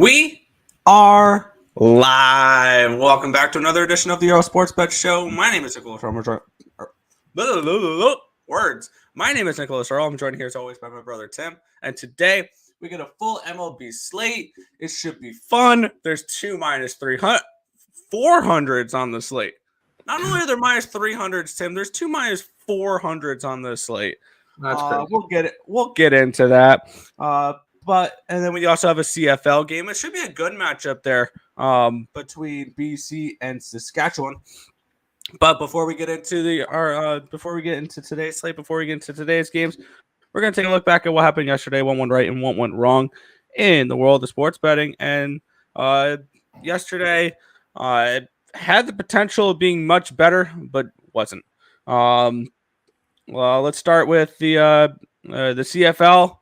We are live. Welcome back to another edition of the Earle Sports Bet Show. My name is Nicholas Earle. Words. My name is Nicholas Earle. I'm joined here as always by my brother Tim. And today we get a full MLB slate. It should be fun. There's two minus 300, 400s on the slate. Not only are there minus 300s, Tim, there's two minus 400s on the slate. That's crazy. We'll get into that. And then we also have a CFL game. It should be a good matchup there between BC and Saskatchewan. But before we get into today's slate, before we get into today's games, we're gonna take a look back at what happened yesterday, what went right and what went wrong in the world of sports betting. And yesterday, it had the potential of being much better, but wasn't. Well, let's start with the CFL.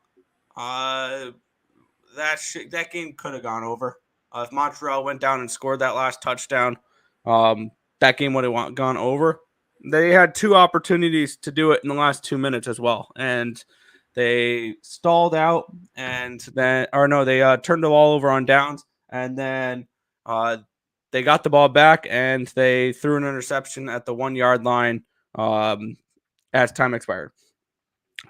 That game could have gone over. If Montreal went down and scored that last touchdown, that game would have gone over. They had two opportunities to do it in the last 2 minutes as well, and they stalled out. And then, they turned the ball over on downs, and then they got the ball back and they threw an interception at the 1 yard line as time expired.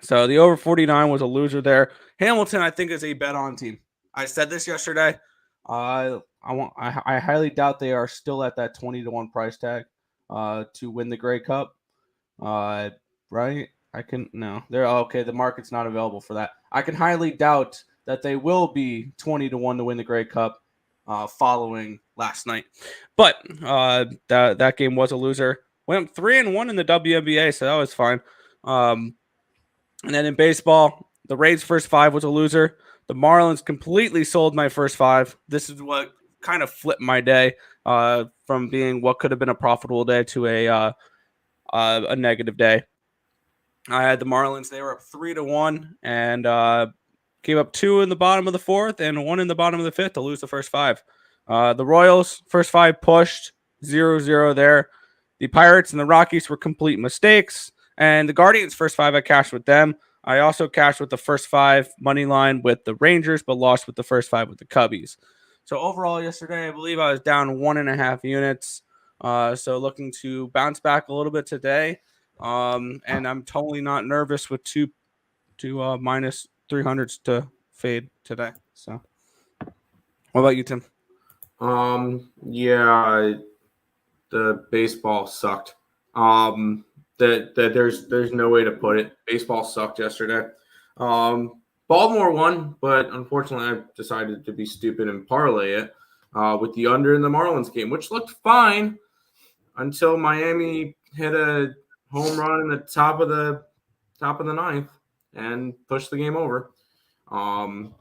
So the over 49 was a loser there. Hamilton, I think, is a bet on team. I said this yesterday. I highly doubt they are still at that 20-1 price tag to win the Grey Cup. Right? They're okay. The market's not available for that. I can highly doubt that they will be 20-1 to win the Grey Cup following last night. But that game was a loser. Went 3-1 in the WNBA, so that was fine. And then in baseball, the Rays' first five was a loser. The Marlins completely sold my first five. This is what kind of flipped my day from being what could have been a profitable day to a negative day. I had the Marlins. They were up 3-1 and gave up 2 in the bottom of the fourth and 1 in the bottom of the fifth to lose the first five. The Royals' first five pushed 0-0 there. The Pirates and the Rockies were complete mistakes. And the Guardians' first five, I cashed with them. I also cashed with the first five money line with the Rangers, but lost with the first five with the Cubbies. So overall yesterday, I believe I was down 1.5 units. So looking to bounce back a little bit today. And I'm totally not nervous with two minus 300s to fade today. So what about you, Tim? Yeah, the baseball sucked. That there's no way to put it. Baseball sucked yesterday. Baltimore won, but unfortunately I decided to be stupid and parlay it with the under in the Marlins game, which looked fine until Miami hit a home run in the top of the ninth and pushed the game over. And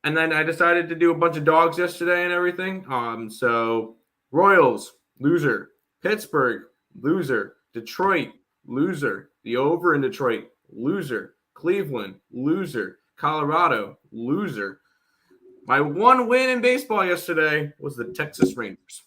then I decided to do a bunch of dogs yesterday and everything. So Royals, loser. Pittsburgh, loser. Detroit, loser. The over in Detroit, loser. Cleveland, loser. Colorado, loser. My one win in baseball yesterday was the Texas Rangers.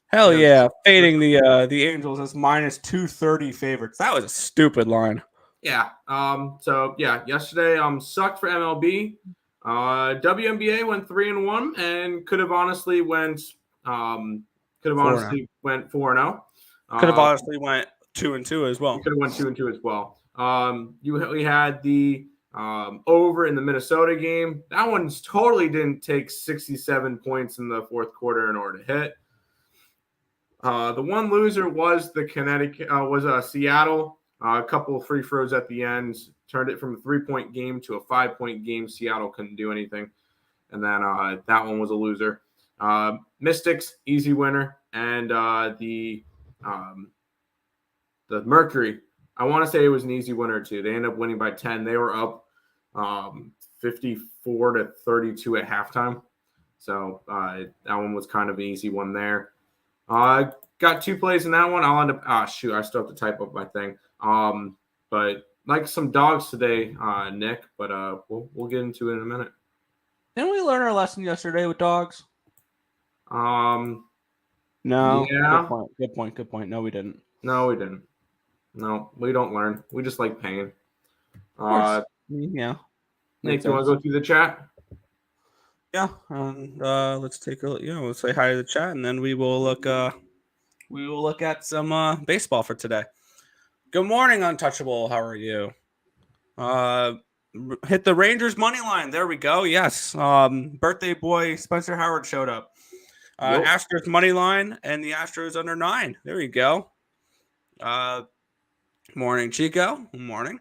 Hell yeah, fading the Angels as minus 230 favorites. That was a stupid line. Yeah. Yesterday sucked for MLB. WNBA went 3-1 and could have honestly went 4-0. Could have honestly went 2-2 as well. Could have went 2-2 as well. We had the over in the Minnesota game. That one totally didn't take 67 points in the fourth quarter in order to hit. The one loser was Seattle. A couple of free throws at the end turned it from a 3-point game to a 5-point game. Seattle couldn't do anything. And then that one was a loser. Mystics, easy winner. And the Mercury, I want to say it was an easy winner too. They ended up winning by 10. They were up 54-32 at halftime. So that one was kind of an easy one there. Got 2 plays in that one. I'll end up. I still have to type up my thing. But like some dogs today, Nick. But we'll get into it in a minute. Didn't we learn our lesson yesterday with dogs? No. Yeah. Good point. No, we didn't. No, we didn't. No, we don't learn. We just like pain. Yeah. Nick, do you want to go through the chat? Yeah, and let's take a let's say hi to the chat, and then we will look at some baseball for today. Good morning, Untouchable. How are you? Hit the Rangers money line. There we go. Yes. Birthday boy Spencer Howard showed up. Yup. Astros money line and the Astros under 9. There you go. Morning, Chico. Morning.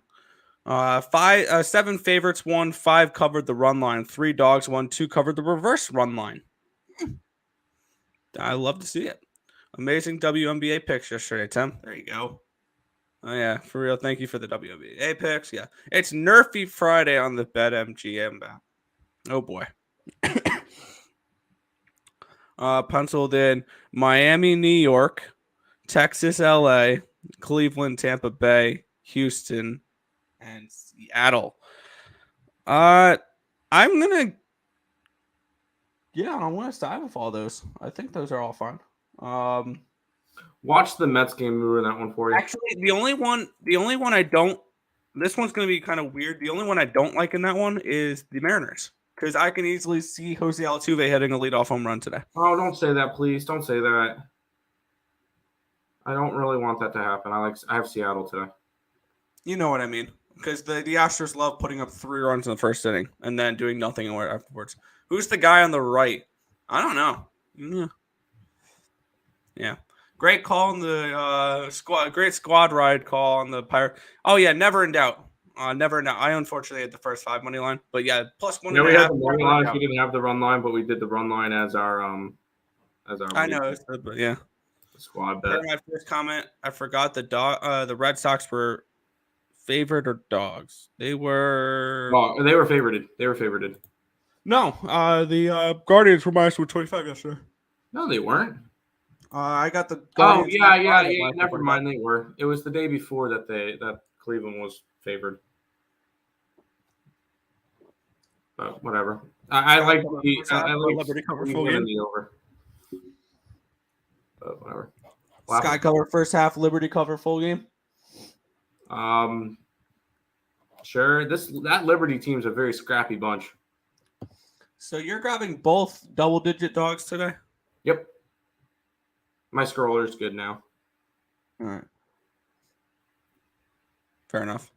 7 favorites won, 5 covered the run line, 3 dogs won, 2 covered the reverse run line. I love to see it. Amazing WNBA picks yesterday, Tim. There you go. Oh yeah, for real. Thank you for the WNBA picks. Yeah, it's Nerfy Friday on the BetMGM app. Oh boy. Penciled in Miami, New York, Texas, LA, Cleveland, Tampa Bay, Houston, and Seattle. I'm gonna I want to dive with all those. I think those are all fun. Watch the Mets game. We were that one for you. Actually, the only one I don't. This one's gonna be kind of weird. The only one I don't like in that one is the Mariners, because I can easily see Jose Altuve hitting a leadoff home run today. Oh, don't say that, please. Don't say that. I don't really want that to happen. I have Seattle today. You know what I mean? Because the Astros love putting up 3 runs in the first inning and then doing nothing afterwards. Who's the guy on the right? I don't know. Yeah. Great call on the squad. Great squad ride call on the Pirate. Oh, yeah. Never in doubt. Never in doubt. I unfortunately had the first 5 money line. But yeah, +1.5. No, we had the money lines. We didn't have the run line, but we did the run line as our I know, but yeah. Squad bet. My first comment, I forgot the Red Sox were favored or dogs. They were. Well, they were favorited. They were favorited. No, the Guardians were minus 125 yesterday. No, they weren't. I got the. Guardians yeah. Never mind, they were. It was the day before that Cleveland was favored. But whatever. I like Liberty cover full game. The over. But whatever. Sky cover first half, Liberty cover full game. Sure. That Liberty team's a very scrappy bunch. So you're grabbing both double-digit dogs today? Yep. My scroller's good now. All right. Fair enough.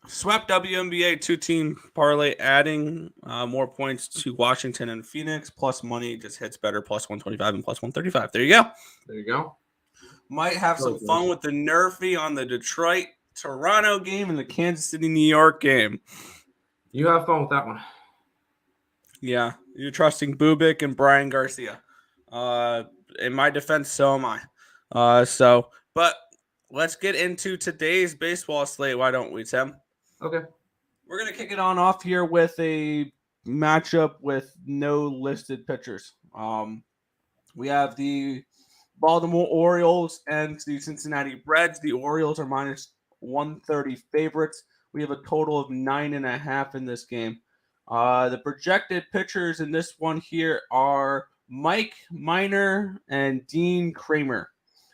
Swept WNBA 2-team parlay, adding more points to Washington and Phoenix. Plus money just hits better, +125 and +135. There you go. There you go. Might have some fun with the Nerfy on the Detroit-Toronto game and the Kansas City-New York game. You have fun with that one. Yeah, you're trusting Bubik and Brian Garcia. In my defense, so am I. But let's get into today's baseball slate. Why don't we, Tim? Okay. We're going to kick it off here with a matchup with no listed pitchers. We have the Baltimore Orioles and the Cincinnati Reds. The Orioles are minus 130 favorites. We have a total of 9.5 in this game. The projected pitchers in this one here are Mike Minor and Dean Kramer.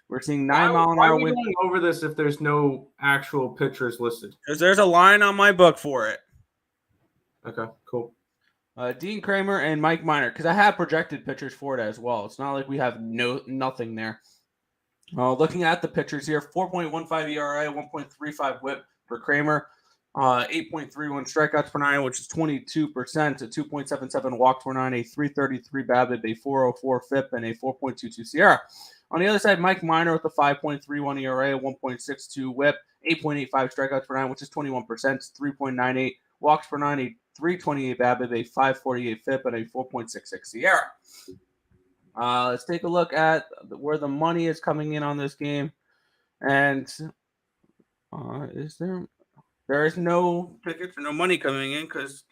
We're seeing 9-mile-an-hour wind. Why are we going over this if there's no actual pitchers listed? Because there's a line on my book for it. Okay, cool. Dean Kramer and Mike Minor, because I have projected pitchers for it as well. It's not like we have nothing there. Looking at the pitchers here, 4.15 ERA, 1.35 WHIP for Kramer, 8.31 strikeouts per 9, which is 22%, a 2.77 walks per 9, a 333 BABIP, a 404 FIP, and a 4.22 SIERA. On the other side, Mike Minor with a 5.31 ERA, 1.62 WHIP, 8.85 strikeouts per 9, which is 21%, 3.98 walks per 9, a 328 BABIP, a 548 FIP, and a 4.66 SIERA. Let's take a look at where the money is coming in on this game. And there is no tickets or no money coming in because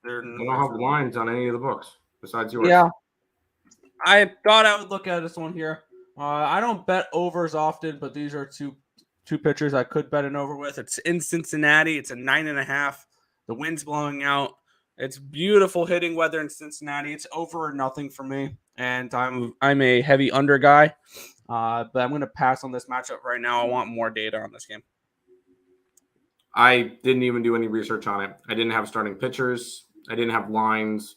they don't have lines on any of the books besides yours. Yeah. I thought I would look at this one here. I don't bet overs often, but these are two pitchers I could bet an over with. It's in Cincinnati. It's a 9.5. The wind's blowing out. It's beautiful hitting weather in Cincinnati. It's over or nothing for me, and I'm a heavy under guy. But I'm going to pass on this matchup right now. I want more data on this game. I didn't even do any research on it. I didn't have starting pitchers. I didn't have lines.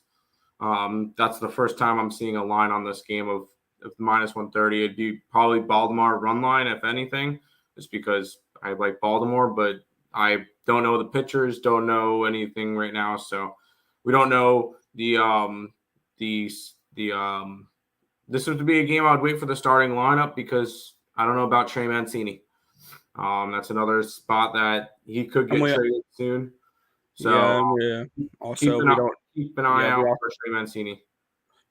That's the first time I'm seeing a line on this game of minus 130. It'd be probably Baltimore run line, if anything, just because I like Baltimore, but I don't know the pitchers, don't know anything right now. So we don't know this would be a game I would wait for the starting lineup because I don't know about Trey Mancini. That's another spot that he could get traded soon. So yeah. Also, we don't keep an eye out for Trey Mancini.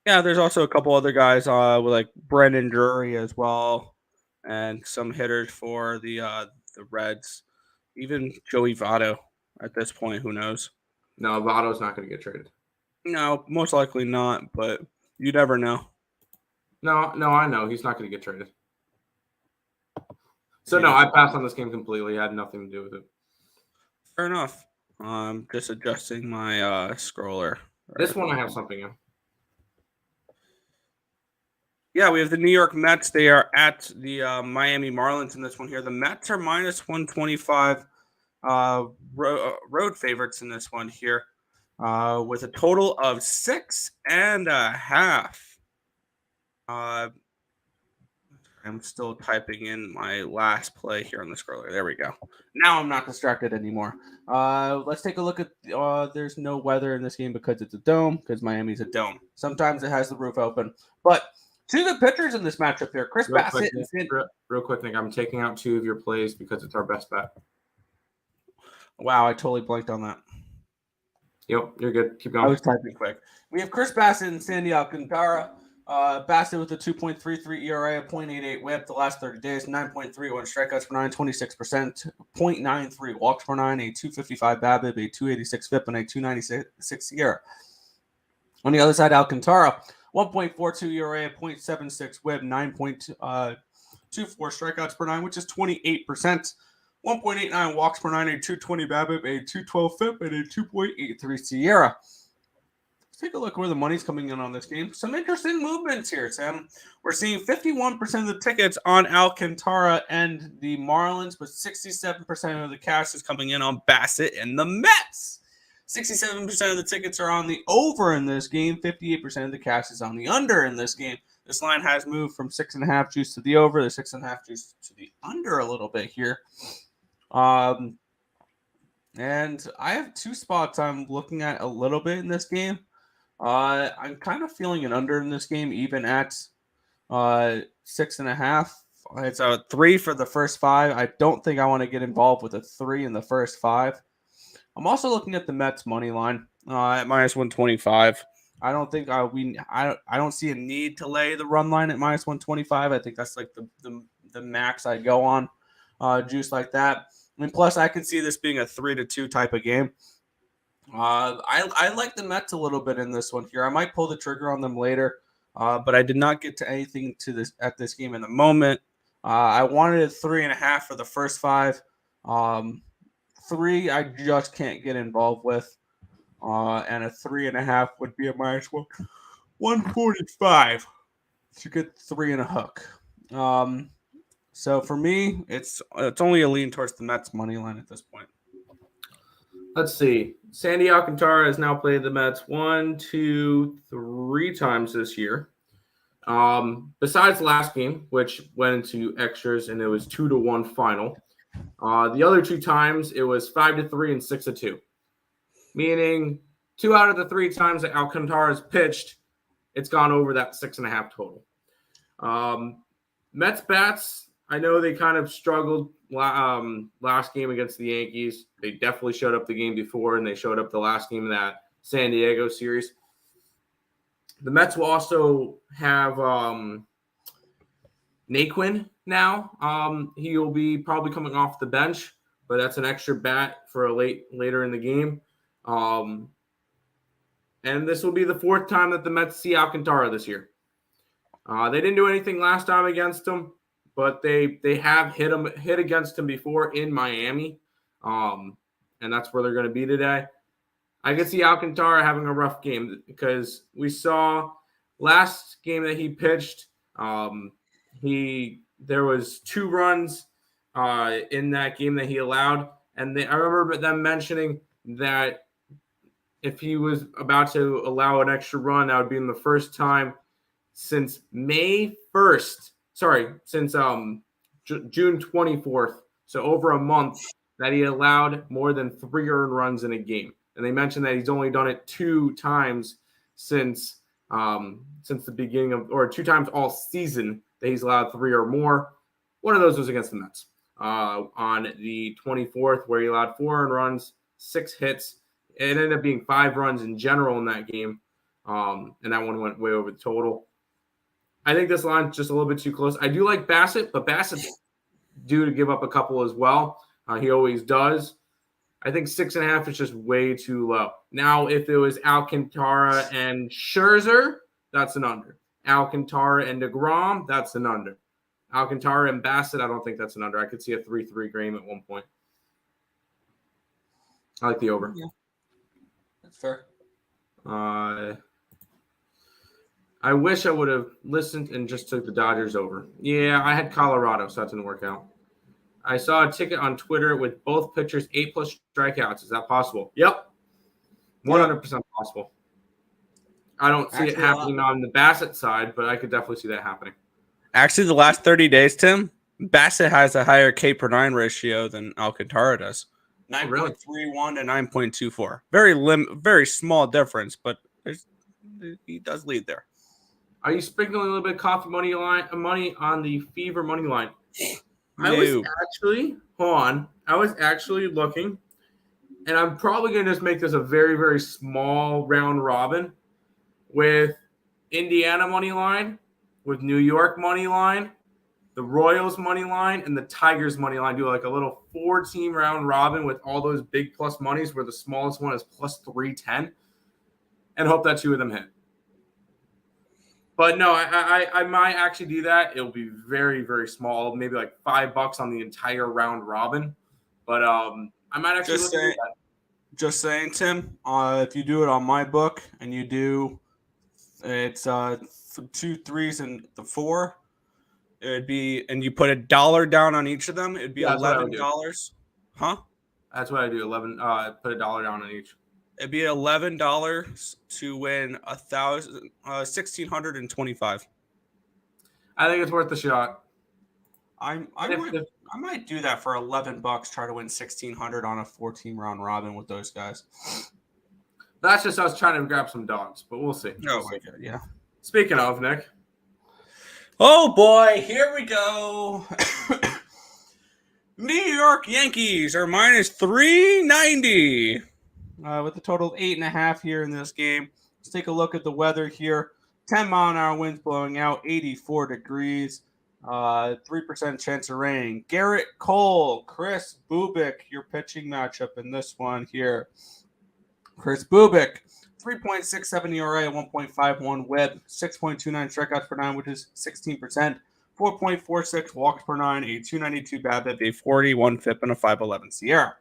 Yeah, there's also a couple other guys with like Brendan Drury as well, and some hitters for the Reds. Even Joey Votto at this point, who knows? No, Votto's not going to get traded. No, most likely not, but you never know. No, I know he's not going to get traded. So no, I passed on this game completely. It had nothing to do with it. Fair enough. I'm just adjusting my scroller. This one I have something in. Yeah, we have the New York Mets. They are at the Miami Marlins in this one here. The Mets are minus 125 road favorites in this one here with a total of 6.5. I'm still typing in my last play here on the scroller. There we go. Now I'm not distracted anymore. Let's take a look at. There's no weather in this game because it's a dome. Because Miami's a dome. Sometimes it has the roof open. But to the pitchers in this matchup here, Chris Bassett. Real quick, Nick. I'm taking out 2 of your plays because it's our best bet. Wow, I totally blanked on that. Yep, you're good. Keep going. I was typing quick. We have Chris Bassett and Sandy Alcantara. Bassett with a 2.33 ERA, a 0.88 whip the last 30 days, 9.31 strikeouts per 9, 26%, 0.93 walks per 9, a 255 BABIP, a 286 FIP, and a 296 SIERA. On the other side, Alcantara, 1.42 ERA, a 0.76 whip, 9.24 strikeouts per 9, which is 28%, 1.89 walks per 9, a 220 BABIP, a 212 FIP, and a 2.83 SIERA. Take a look where the money's coming in on this game. Some interesting movements here, Sam. We're seeing 51% of the tickets on Alcantara and the Marlins, but 67% of the cash is coming in on Bassett and the Mets. 67% of the tickets are on the over in this game. 58% of the cash is on the under in this game. This line has moved from 6.5 juice to the over, the 6.5 juice to the under a little bit here. And I have 2 spots I'm looking at a little bit in this game. I'm kind of feeling an under in this game, even at 6.5. It's a 3 for the first 5. I don't think I want to get involved with a 3 in the first 5. I'm also looking at the Mets money line at minus 125. I don't think I don't see a need to lay the run line at minus 125. I think that's like the max I go on juice like that. And plus, I can see this being a 3-2 type of game. I like the Mets a little bit in this one here. I might pull the trigger on them later, but I did not get to anything at this game in the moment. I wanted a 3.5 for the first 5. 3 I just can't get involved with, and a 3.5 would be a minus 145 to get 3 and a hook. So for me, it's only a lean towards the Mets money line at this point. Let's see. Sandy Alcantara has now played the Mets 1, 2, 3 times this year. Besides last game, which went into extras and it was 2-1 final. The other 2 times it was 5-3 and 6-2. Meaning 2 out of the 3 times that Alcantara's pitched, it's gone over that 6.5 total. Mets bats, I know they kind of struggled last game against the Yankees. They definitely showed up the game before, and they showed up the last game of that San Diego series. The Mets will also have Naquin now. He will be probably coming off the bench, but that's an extra bat for later in the game. And this will be the 4th time that the Mets see Alcantara this year. They didn't do anything last time against him, but they have hit against him before in Miami, and that's where they're going to be today. I could see Alcantara having a rough game because we saw last game that he pitched, there was 2 runs in that game that he allowed, and I remember them mentioning that if he was about to allow an extra run, that would be in the first time since May 1st. Sorry, since June 24th. So over a month that he allowed more than 3 earned runs in a game. And they mentioned that he's only done it 2 times since the beginning of, or 2 times all season that he's allowed 3 or more. One of those was against the Mets on the 24th, where he allowed 4 earned runs, 6 hits. It ended up being 5 runs in general in that game, and that one went way over the total. I think this line's just a little bit too close. I do like Bassett, but Bassett's due to give up a couple as well. He always does. I think 6.5 is just way too low. Now, if it was Alcantara and Scherzer, that's an under. Alcantara and DeGrom, that's an under. Alcantara and Bassett, I don't think that's an under. I could see a 3-3 game at one point. I like the over. Yeah. That's fair. I wish I would have listened and just took the Dodgers over. Yeah, I had Colorado, so that didn't work out. I saw a ticket on Twitter with both pitchers 8+ strikeouts. Is that possible? Yep. 100% possible. I don't see it happening on the Bassett side, but I could definitely see that happening. Actually, the last 30 days, Tim, Bassett has a higher K/9 ratio than Alcantara does. 9.31 to 9.24. Very small difference, but he does lead there. Are you sprinkling a little bit of coffee money on the Fever money line? No. I was actually looking, and I'm probably going to just make this a very, very small round robin with Indiana money line, with New York money line, the Royals money line, and the Tigers money line. Do like a little 4-team round robin with all those big plus monies, where the smallest one is plus 310, and hope that 2 of them hit. But no, I might actually do that. It'll be very, very small, maybe like $5 on the entire round robin. But I might actually look at that. Just saying, Tim. If you do it on my book and you do, it's 2 3s and the 4. It'd be, and you put $1 down on each of them. It'd be $11. Huh? That's what I do. Put $1 down on each. It'd be $11 to win 1,625. I think it's worth the shot. I might do that for $11. Try to win 1,600 on a 4-team round robin with those guys. That's just us trying to grab some dogs, but we'll see. Oh my god, yeah. Speaking of, Nick. Oh boy, here we go. New York Yankees are minus 390. With a total of 8.5 here in this game. Let's take a look at the weather here. 10-mile-an-hour winds blowing out, 84 degrees, 3% chance of rain. Garrett Cole, Chris Bubic, your pitching matchup in this one here. Chris Bubic, 3.67 ERA, 1.51 WHIP, 6.29 strikeouts per 9, which is 16%. 4.46 walks per 9, a 292 BABIP, a 41 FIP, and a 511 SIERA.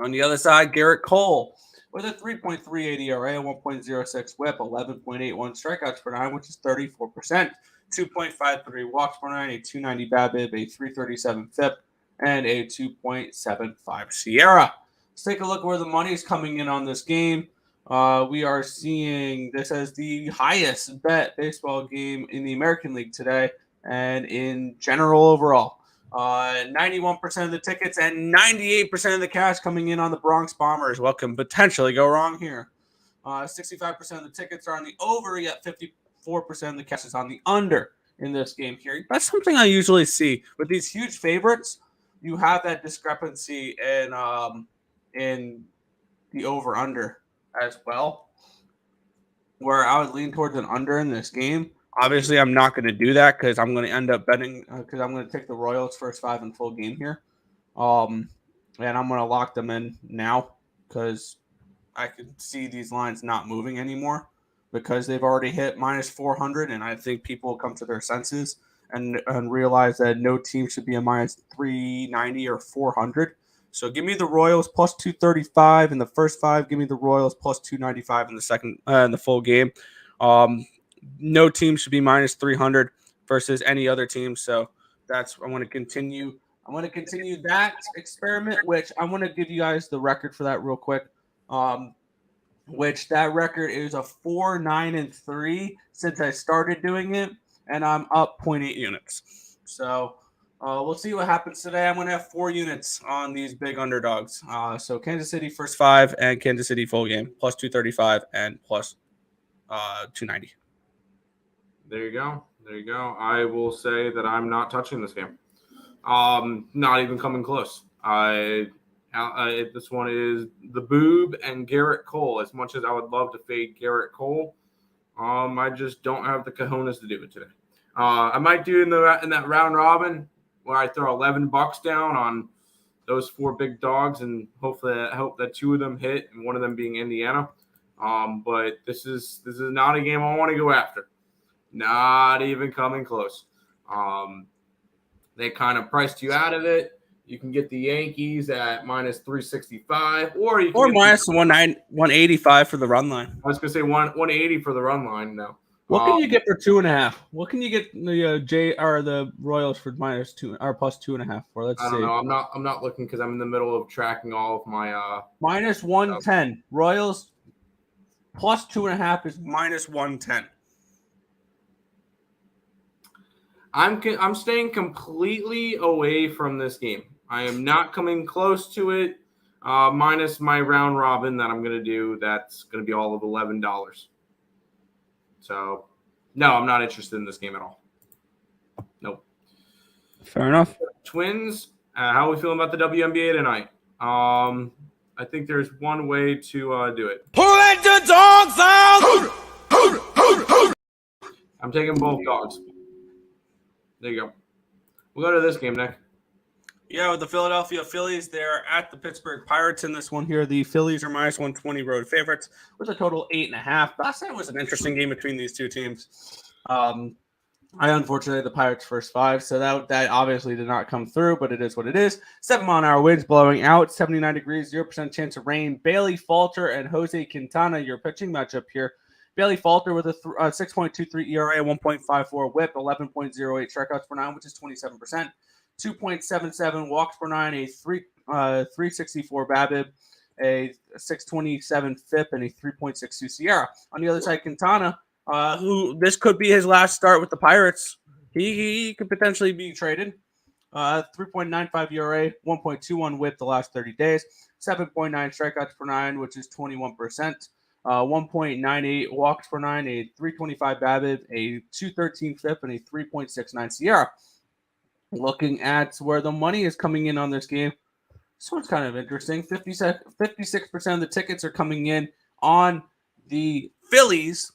On the other side, Garrett Cole with a 3.38 ERA, 1.06 WHIP, 11.81 strikeouts per 9, which is 34%. 2.53 walks per 9, a 290 BABIP, a 337 FIP, and a 2.75 SIERA. Let's take a look where the money is coming in on this game. We are seeing this as the highest bet baseball game in the American League today and in general overall. 91% of the tickets and 98% of the cash coming in on the Bronx Bombers. What can potentially go wrong here? 65% of the tickets are on the over, yet 54% of the cash is on the under in this game here. That's something I usually see with these huge favorites. You have that discrepancy in the over-under as well, where I would lean towards an under in this game. Obviously, I'm not going to do that because I'm going to end up betting because I'm going to take the Royals first 5 in full game here. And I'm going to lock them in now because I can see these lines not moving anymore because they've already hit minus 400. And I think people will come to their senses and realize that no team should be a minus 390 or 400. So give me the Royals plus 235 in the first 5. Give me the Royals plus 295 in the second in the full game. No team should be minus 300 versus any other team. So that's I want to continue. I want to continue that experiment, which I want to give you guys the record for that real quick. which that record is a 4-9-3 since I started doing it, and I'm up 0.8 units. So we'll see what happens today. I'm going to have 4 units on these big underdogs. So Kansas City first 5 and Kansas City full game, plus 235 and plus 290. There you go. There you go. I will say that I'm not touching this game. Not even coming close. This one is the Boob and Garrett Cole. As much as I would love to fade Garrett Cole, I just don't have the cojones to do it today. I might do in that round robin where I throw $11 down on those 4 big dogs, and I hope that 2 of them hit, and one of them being Indiana. But this is not a game I want to go after. Not even coming close. They kind of priced you out of it. You can get the Yankees at minus 365, or you can get minus 185 for the run line. I was gonna say 180 for the run line. No. What can you get for 2.5? What can you get the Royals for minus 2 or plus 2.5 for? Let's see. I don't know. I'm not looking because I'm in the middle of tracking all of my minus 110. Royals plus 2.5 is minus 110. I'm staying completely away from this game. I am not coming close to it. Minus my round robin that I'm going to do. That's going to be all of $11. So, no, I'm not interested in this game at all. Nope. Fair enough. Twins, how are we feeling about the WNBA tonight? I think there's one way to do it. Pull at the dogs out! I'm taking both dogs. There you go. We'll go to this game, Nick. Yeah, with the Philadelphia Phillies, they're at the Pittsburgh Pirates in this one here. The Phillies are minus 120 road favorites with a total 8.5. Last night was an interesting game between these two teams. I unfortunately the Pirates first 5, so that obviously did not come through, but it is what it is. 7-mile-an-hour winds blowing out, 79 degrees, 0% chance of rain. Bailey Falter and Jose Quintana, your pitching matchup here. Bailey Falter with a 6.23 ERA, 1.54 WHIP, 11.08 strikeouts per 9, which is 27%. 2.77 walks per 9, a 364 BABIP, a 627 FIP, and a 3.62 Sierra. On the other side, Quintana, who this could be his last start with the Pirates. He could potentially be traded. 3.95 ERA, 1.21 WHIP the last 30 days, 7.9 strikeouts per 9, which is 21%. 1.98 walks per 9, a 325 BABIP, a 213 FIP, and a 3.69 Sierra. Looking at where the money is coming in on this game, this one's kind of interesting. 56% of the tickets are coming in on the Phillies,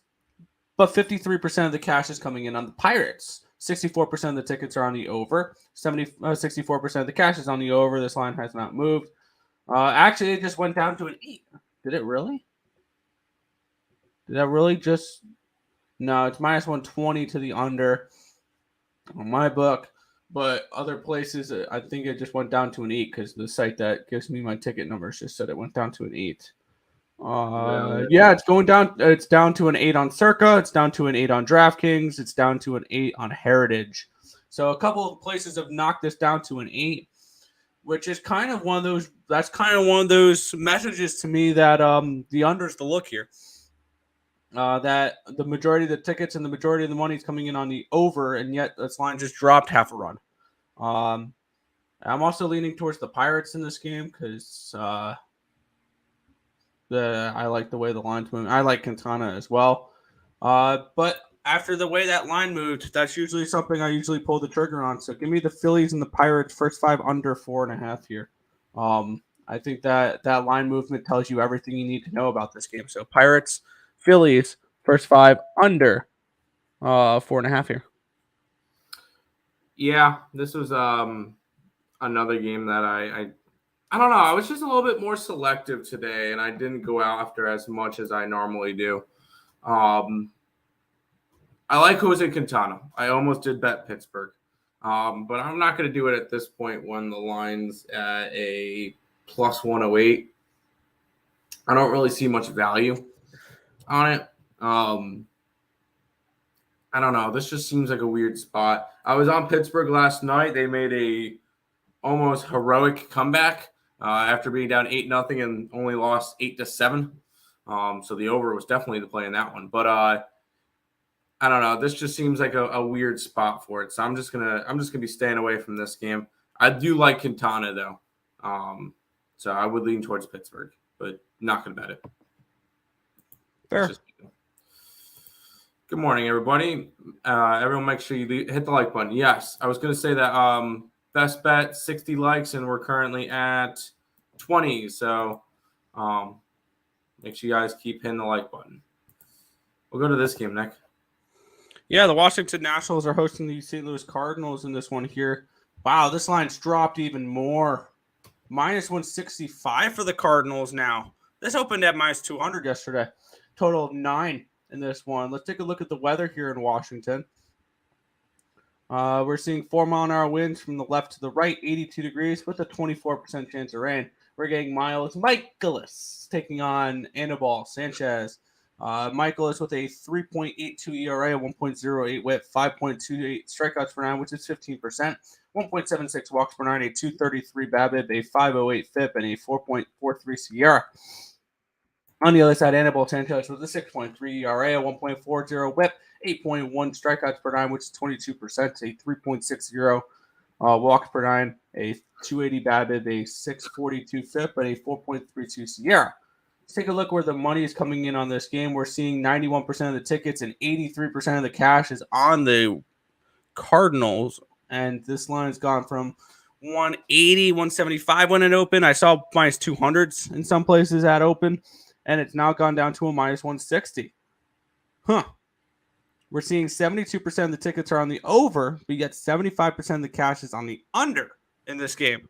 but 53% of the cash is coming in on the Pirates. 64% of the tickets are on the over. 64% of the cash is on the over. This line has not moved. Actually, it just went down to an 8. Did it really? Did that really just... No, it's minus 120 to the under on my book. But other places, I think it just went down to an 8 because the site that gives me my ticket numbers just said it went down to an 8. Yeah, it's going down. It's down to an 8 on Circa. It's down to an 8 on DraftKings. It's down to an 8 on Heritage. So a couple of places have knocked this down to an 8, which is kind of one of those. That's kind of one of those messages to me that the under's the look here. That the majority of the tickets and the majority of the money is coming in on the over, and yet this line just dropped half a run. I'm also leaning towards the Pirates in this game because I like the way the line's moving. I like Quintana as well. But after the way that line moved, that's usually something I usually pull the trigger on. So give me the Phillies and the Pirates first 5 under 4.5 here. I think that line movement tells you everything you need to know about this game. So Pirates, Phillies, first 5 under 4.5 here. Yeah, this was another game that I don't know. I was just a little bit more selective today, and I didn't go after as much as I normally do. I like Jose Quintana. I almost did bet Pittsburgh, but I'm not going to do it at this point when the line's at a plus 108. I don't really see much value on it. I don't know. This just seems like a weird spot. I was on Pittsburgh last night. They made a almost heroic comeback after being down 8-0 and only lost 8-7. So the over was definitely the play in that one. But I don't know. This just seems like a weird spot for it. So I'm just gonna be staying away from this game. I do like Quintana though. So I would lean towards Pittsburgh, but not gonna bet it. Fair. Good morning, everybody. Everyone, make sure you hit the like button. Yes, I was going to say that best bet 60 likes, and we're currently at 20. So make sure you guys keep hitting the like button. We'll go to this game, Nick. Yeah, the Washington Nationals are hosting the St. Louis Cardinals in this one here. Wow, this line's dropped even more. Minus 165 for the Cardinals now. This opened at minus 200 yesterday. Total of 9 in this one. Let's take a look at the weather here in Washington. We're seeing 4-mile-an-hour winds from the left to the right, 82 degrees with a 24% chance of rain. We're getting Miles Michaelis taking on Anibal Sanchez. Michaelis with a 3.82 ERA, 1.08 whip, 5.28 strikeouts per nine, which is 15%, 1.76 walks per nine, a 233 BABIP, a 508 FIP, and a 4.43 SIERA. On the other side, Anibal Sanchez with a 6.3 ERA, a 1.40 whip, 8.1 strikeouts per nine, which is 22%, a 3.60 walks per nine, a 280 BABIP, a 642 FIP, and a 4.32 SIERA. Let's take a look where the money is coming in on this game. We're seeing 91% of the tickets and 83% of the cash is on the Cardinals. And this line has gone from 180, 175 when it opened. I saw minus 200s in some places at open. And it's now gone down to a minus 160. We're seeing 72% of the tickets are on the over, but yet 75% of the cash is on the under in this game.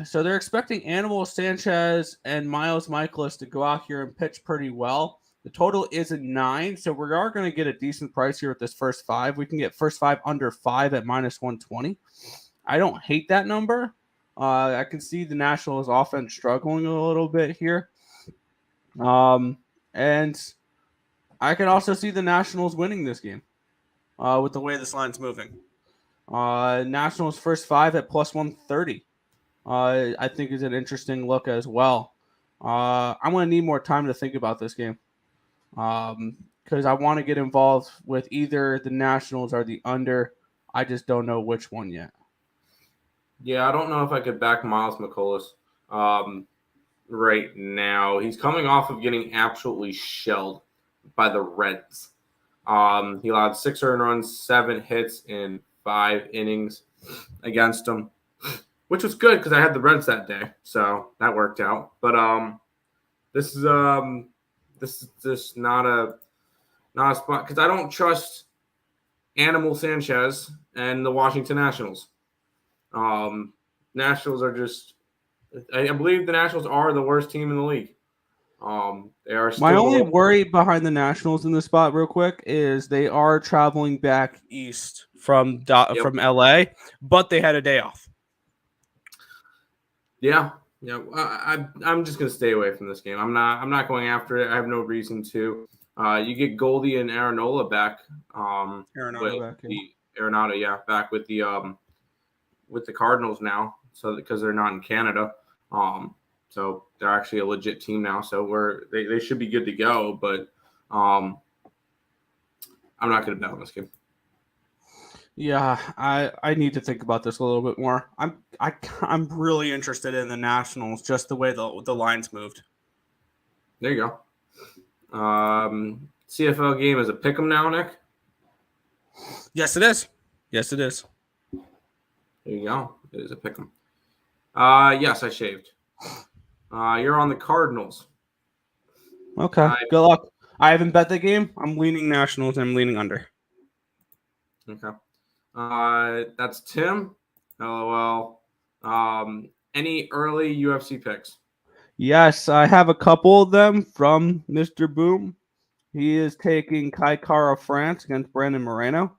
So they're expecting Anibal Sanchez and Miles Michaelis to go out here and pitch pretty well. The total is a 9, so we are going to get a decent price here with this first 5. We can get first 5 under 5 at minus 120. I don't hate that number. I can see the Nationals offense struggling a little bit here. And I can also see the Nationals winning this game with the way this line's moving. Nationals first 5 at plus 130. I think is an interesting look as well. I'm going to need more time to think about this game because I want to get involved with either the Nationals or the under. I just don't know which one yet. Yeah, I don't know if I could back Miles Michaelis right now. He's coming off of getting absolutely shelled by the Reds. He allowed 6 earned runs, 7 hits in 5 innings against them, which was good because I had the Reds that day, so that worked out. But this is just not a spot because I don't trust Anibal Sanchez and the Washington Nationals. Nationals are just, I believe the Nationals are the worst team in the league. They are still my only worry behind the Nationals in this spot, real quick, is they are traveling back east from LA, but they had a day off. Yeah. I'm just gonna stay away from this game. I'm not going after it. I have no reason to. You get Goldie and Arenadola back. Arenado, back with the Cardinals now. So because they're not in Canada, so they're actually a legit team now. So they should be good to go. But I'm not gonna bet on this game. Yeah, I need to think about this a little bit more. I'm really interested in the Nationals, just the way the lines moved. There you go. CFL game is a pick'em now, Nick. Yes, it is. Yes, it is. There you go. It is a pick'em. Yes, I shaved. You're on the Cardinals. Okay. Good luck. I haven't bet the game. I'm leaning Nationals. I'm leaning under. Okay. That's Tim. LOL. Any early UFC picks? Yes, I have a couple of them from Mr. Boom. He is taking Kai Kara France against Brandon Moreno.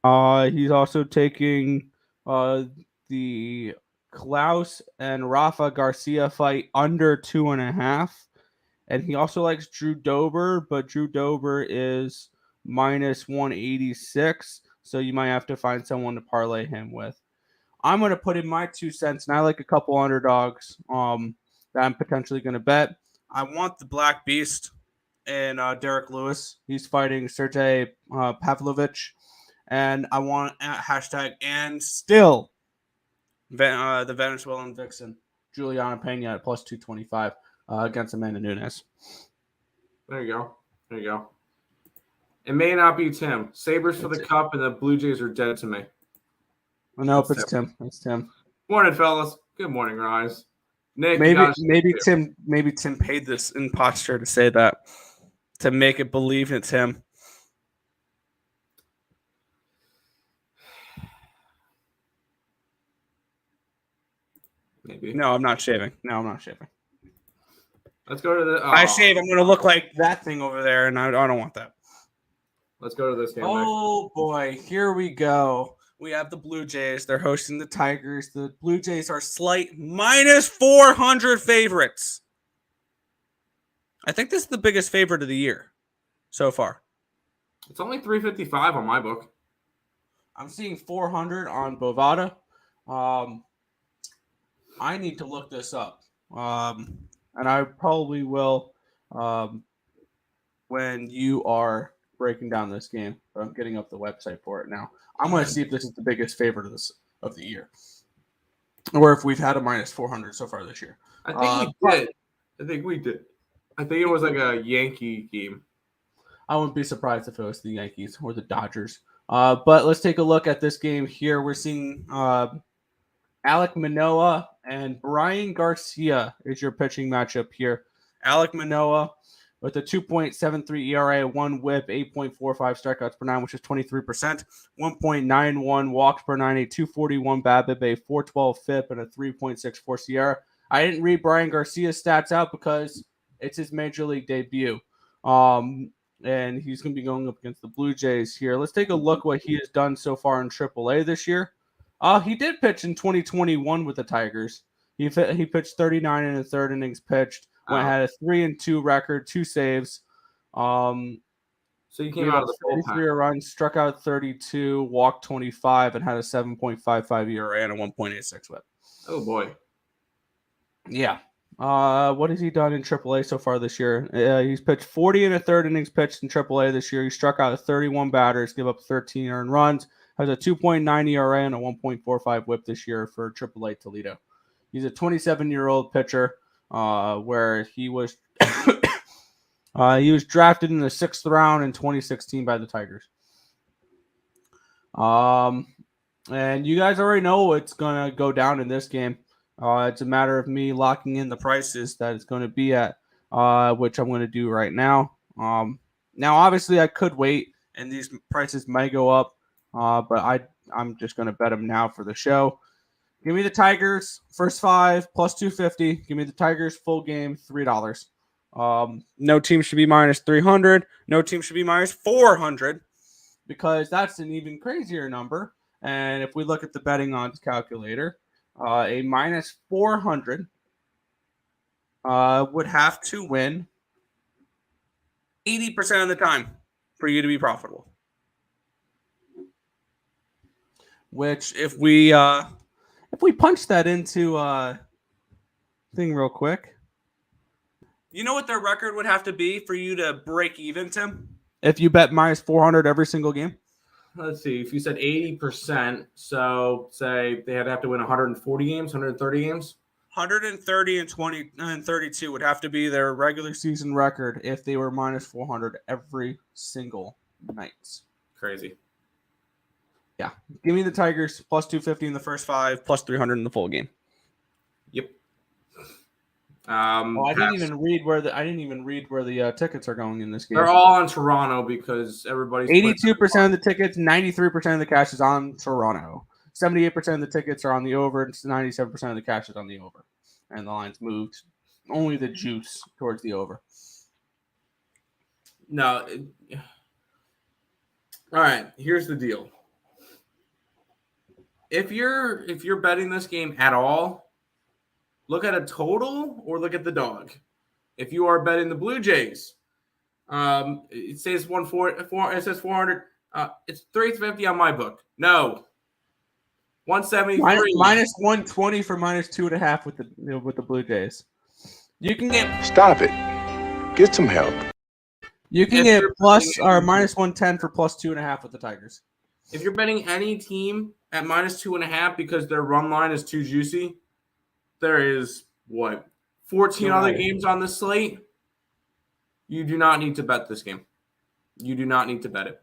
He's also taking the Klaus and Rafa Garcia fight under 2.5. And he also likes Drew Dober, but Drew Dober is minus 186. So you might have to find someone to parlay him with. I'm going to put in my 2 cents, and I like a couple underdogs. that I'm potentially going to bet. I want the Black Beast and Derek Lewis. He's fighting Sergey Pavlovich. And I want hashtag and still the Venezuelan vixen, Juliana Pena at plus 225 against Amanda Nunes. There you go. It may not be Tim. Sabres for the cup, and the Blue Jays are dead to me. Nope, it's Tim. It's Tim. Morning, fellas. Good morning, guys. Nick, maybe Tim paid this imposter to say that, to make it believe it's him. Maybe. No, I'm not shaving. Let's go to the. I shave. I'm going to look like that thing over there, and I don't want that. Let's go to this game. Oh, boy. Here we go. We have the Blue Jays. They're hosting the Tigers. The Blue Jays are slight minus 400 favorites. I think this is the biggest favorite of the year so far. It's only 355 on my book. I'm seeing 400 on Bovada. I need to look this up. And I probably will when you are breaking down this game. But I'm getting up the website for it now. I'm going to see if this is the biggest favorite of the year, or if we've had a minus 400 so far this year. I think we did. I think it was like a Yankee game. I wouldn't be surprised if it was the Yankees or the Dodgers. But let's take a look at this game here. We're seeing Alek Manoah and Brian Garcia is your pitching matchup here. Alek Manoah with a 2.73 ERA, 1 whip, 8.45 strikeouts per 9, which is 23%, 1.91 walks per 9, a 241 BABIP, a 412 FIP, and a 3.64 SIERA. I didn't read Brian Garcia's stats out because it's his major league debut. And he's going to be going up against the Blue Jays here. Let's take a look what he has done so far in AAA this year. He did pitch in 2021 with the Tigers. He pitched 39 in the third innings pitched. Had a 3-2 record, 2 saves. So you came out of the 33 runs, struck out 32, walked 25, and had a 7.55 ERA and a 1.86 WHIP. Oh boy. Yeah. What has he done in AAA so far this year? He's pitched 40 in the third innings pitched in AAA this year. He struck out 31 batters, give up 13 earned runs, has a 2.9 ERA and a 1.45 WHIP this year for AAA Toledo. He's a 27-year-old pitcher. Where he was drafted in the 6th round in 2016 by the Tigers. And you guys already know what's gonna go down in this game. It's a matter of me locking in the prices that it's going to be at, which I'm going to do right now. Now, obviously, I could wait, and these prices might go up, but I'm just going to bet them now for the show. Give me the Tigers, first 5, plus 250. Give me the Tigers, full game, $3. No team should be minus 300. No team should be minus 400 because that's an even crazier number. And if we look at the betting odds calculator, a minus 400 would have to win 80% of the time for you to be profitable. Which, if we punch that into thing real quick, you know what their record would have to be for you to break even, Tim? If you bet minus 400 every single game? Let's see. If you said 80%, so say they have to win 140 games, 130 games? 130 and 32 would have to be their regular season record if they were minus 400 every single night. Crazy. Yeah. Give me the Tigers, plus 250 in the first 5, plus 300 in the full game. Yep. I didn't even read where the tickets are going in this game. They're all on Toronto because everybody's 82% of the tickets, 93% of the cash is on Toronto. 78% of the tickets are on the over, and 97% of the cash is on the over. And the line's moved. Only the juice towards the over. No. All right, here's the deal. If you're betting this game at all, look at a total or look at the dog. If you are betting the Blue Jays, it says 400. It says 400. It's 350 on my book. No, 173 minus 120 for minus 2.5 with the Blue Jays. You can get Stop it. Get some help. You can get plus or minus 110 for plus 2.5 with the Tigers. If you're betting any team at minus 2.5 because their run line is too juicy, there is 14 other games on the slate. You do not need to bet this game. You do not need to bet it.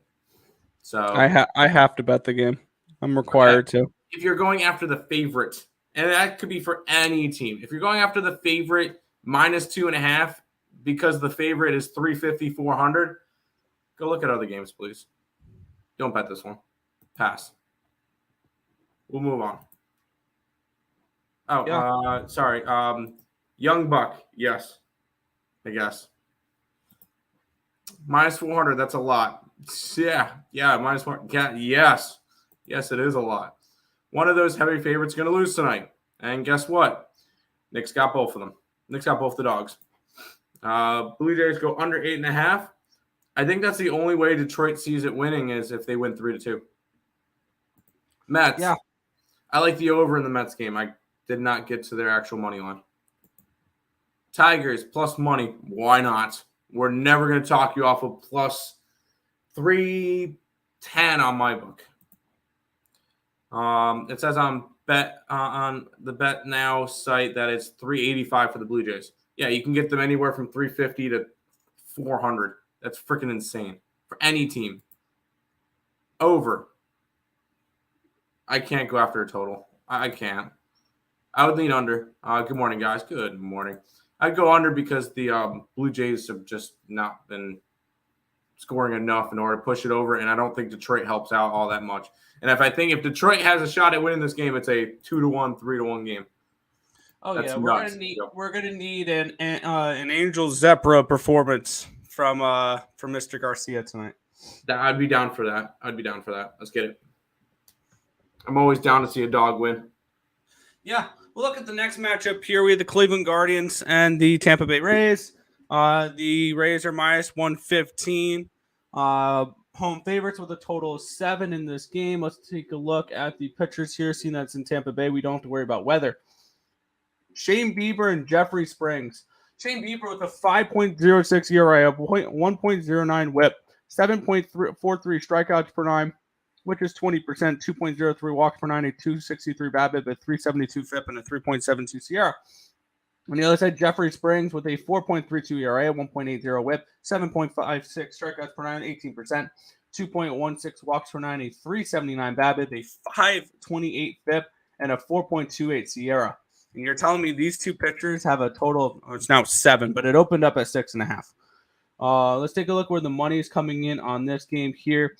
So I have to bet the game. I'm required to. If you're going after the favorite, and that could be for any team. If you're going after the favorite minus 2.5 because the favorite is 350, 400, go look at other games, please. Don't bet this one. Pass. We'll move on. Oh, yeah. Sorry. Young Buck. Yes. I guess. Minus 400. That's a lot. Yeah. Minus 400. Yeah. Yes. Yes, it is a lot. One of those heavy favorites going to lose tonight. And guess what? Nick's got both of them. Nick's got both the dogs. Blue Jays go under 8.5. I think that's the only way Detroit sees it winning is if they win 3-2. Mets. Yeah. I like the over in the Mets game. I did not get to their actual money line. Tigers plus money. Why not? We're never going to talk you off of plus 310 on my book. It says on the Bet Now site that it's 385 for the Blue Jays. Yeah, you can get them anywhere from 350 to 400. That's freaking insane for any team. Over. I can't go after a total. I can't. I would lean under. Good morning, guys. Good morning. I'd go under because the Blue Jays have just not been scoring enough in order to push it over, and I don't think Detroit helps out all that much. And if Detroit has a shot at winning this game, it's a 2-1, 3-1 game. Oh, that's we're gonna need an Angel Zepra performance from Mr. Garcia tonight. I'd be down for that. Let's get it. I'm always down to see a dog win. Yeah. We'll look at the next matchup here. We have the Cleveland Guardians and the Tampa Bay Rays. The Rays are minus 115. Home favorites with a total of 7 in this game. Let's take a look at the pitchers here. Seeing that's in Tampa Bay, we don't have to worry about weather. Shane Bieber and Jeffrey Springs. Shane Bieber with a 5.06 ERA, 1.09 whip, 7.43 strikeouts per 9, which is 20%, 2.03 walks per 9, a 263 BABIP, a 372 FIP, and a 3.72 SIERA. On the other side, Jeffrey Springs with a 4.32 ERA, 1.80 whip, 7.56 strikeouts per 9, 18%, 2.16 walks per 9, a 379 BABIP, a 528 FIP, and a 4.28 SIERA. And you're telling me these two pitchers have a total of, it's now 7, but it opened up at 6.5. Let's take a look where the money is coming in on this game here.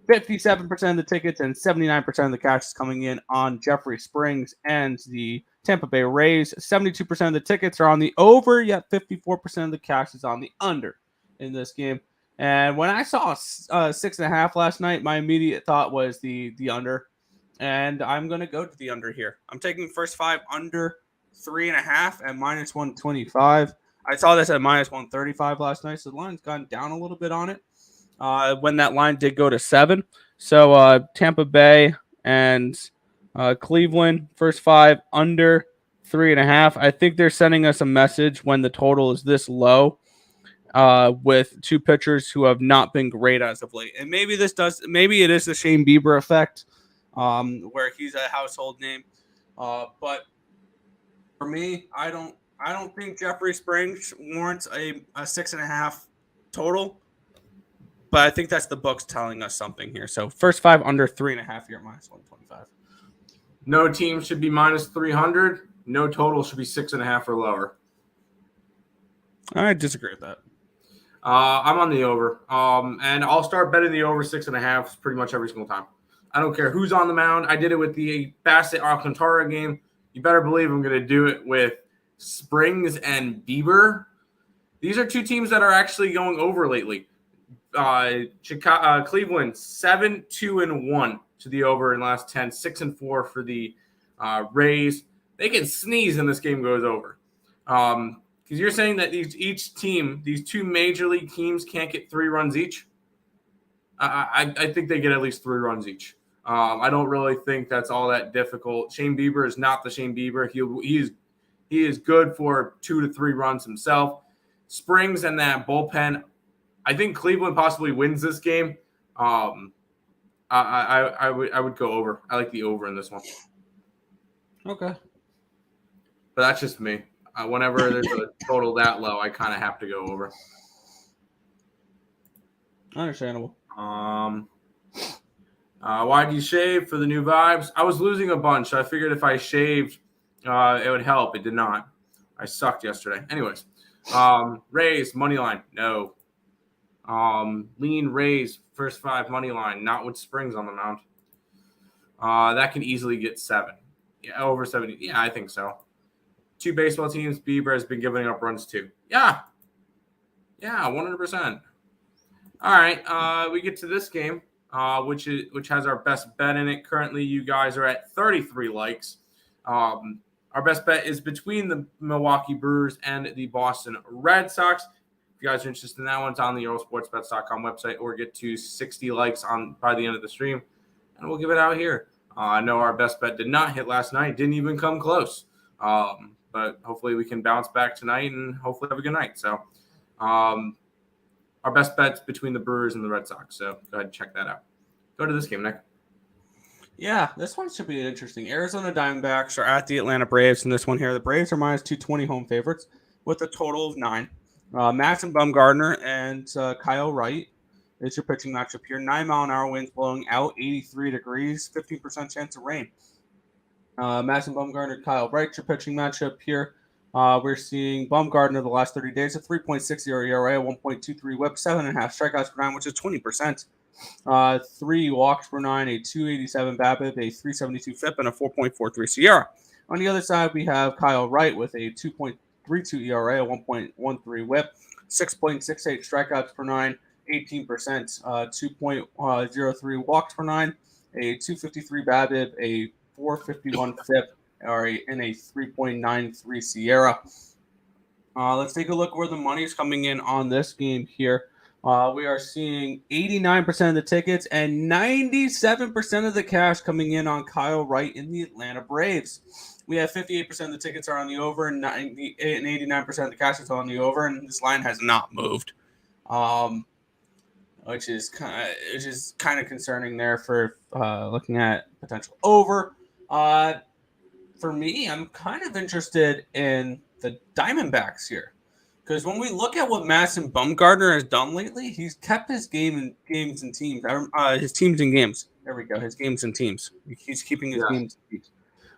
57% of the tickets and 79% of the cash is coming in on Jeffrey Springs and the Tampa Bay Rays. 72% of the tickets are on the over, yet 54% of the cash is on the under in this game. And when I saw 6.5 last night, my immediate thought was the under. And I'm going to go to the under here. I'm taking first 5 under 3.5 at minus 125. I saw this at minus 135 last night, so the line's gone down a little bit on it when that line did go to 7. So Tampa Bay and Cleveland, first 5 under 3.5. I think they're sending us a message when the total is this low with two pitchers who have not been great as of late. And maybe it is the Shane Bieber effect. Where he's a household name, but for me, I don't think Jeffrey Springs warrants a 6.5 total, but I think that's the books telling us something here. So first 5 under 3.5 here at minus 125. No team should be minus 300. No total should be 6.5 or lower. I disagree with that. I'm on the over, and I'll start betting the over 6.5 pretty much every single time. I don't care who's on the mound. I did it with the Bassett-Alcantara game. You better believe I'm going to do it with Springs and Bieber. These are two teams that are actually going over lately. Cleveland, 7-2-1 to the over in the last 10, 6-4 for the Rays. They can sneeze and this game goes over. Because you're saying that these two major league teams can't get 3 runs each? I think they get at least 3 runs each. I don't really think that's all that difficult. Shane Bieber is not the Shane Bieber. He is good for 2 to 3 runs himself. Springs and that bullpen. I think Cleveland possibly wins this game. I would go over. I like the over in this one. Okay. But that's just me. Whenever there's a total that low, I kind of have to go over. Understandable. Why'd you shave for the new vibes? I was losing a bunch. So I figured if I shaved, it would help. It did not. I sucked yesterday. Anyways, Rays money line, no. Lean Rays first 5 money line, not with Springs on the mound. That can easily get 7. Yeah, over 70. Yeah, I think so. 2 baseball teams. Bieber has been giving up runs too. Yeah, 100%. All right, we get to this game, which has our best bet in it. Currently, you guys are at 33 likes. Our best bet is between the Milwaukee Brewers and the Boston Red Sox. If you guys are interested in that one, it's on the EarleSportsBets.com website, or get to 60 likes by the end of the stream, and we'll give it out here. I know our best bet did not hit last night. Didn't even come close. But hopefully we can bounce back tonight and hopefully have a good night. So our best bet's between the Brewers and the Red Sox. So go ahead and check that out. Go to this game, Nick. Yeah, this one should be interesting. Arizona Diamondbacks are at the Atlanta Braves in this one here. The Braves are minus 220 home favorites with a total of 9. Madison Bumgarner and Kyle Wright is your pitching matchup here. 9-mile-an-hour winds blowing out, 83 degrees, 15% chance of rain. Madison Bumgarner, Kyle Wright, your pitching matchup here. We're seeing Bumgarner the last 30 days, a 3.60 ERA, a 1.23 whip, 7.5 strikeouts per 9, which is 20%. 3 walks per 9, a 287 BABIP, a 372 FIP, and a 4.43 SIERA. On the other side, we have Kyle Wright with a 2.32 ERA, a 1.13 whip, 6.68 strikeouts per 9, 18%, 2.03 walks per 9, a 253 BABIP, a 451 FIP, and a 3.93 SIERA. Let's take a look where the money is coming in on this game here. We are seeing 89% of the tickets and 97% of the cash coming in on Kyle Wright in the Atlanta Braves. We have 58% of the tickets are on the over, and 89% of the cash is on the over, and this line has not moved, which is kind of concerning there for looking at potential over. For me, I'm kind of interested in the Diamondbacks here. Because when we look at what Madison Bumgarner has done lately, he's kept his games and teams. His teams and games. There we go. His games and teams. He's keeping his games and teams.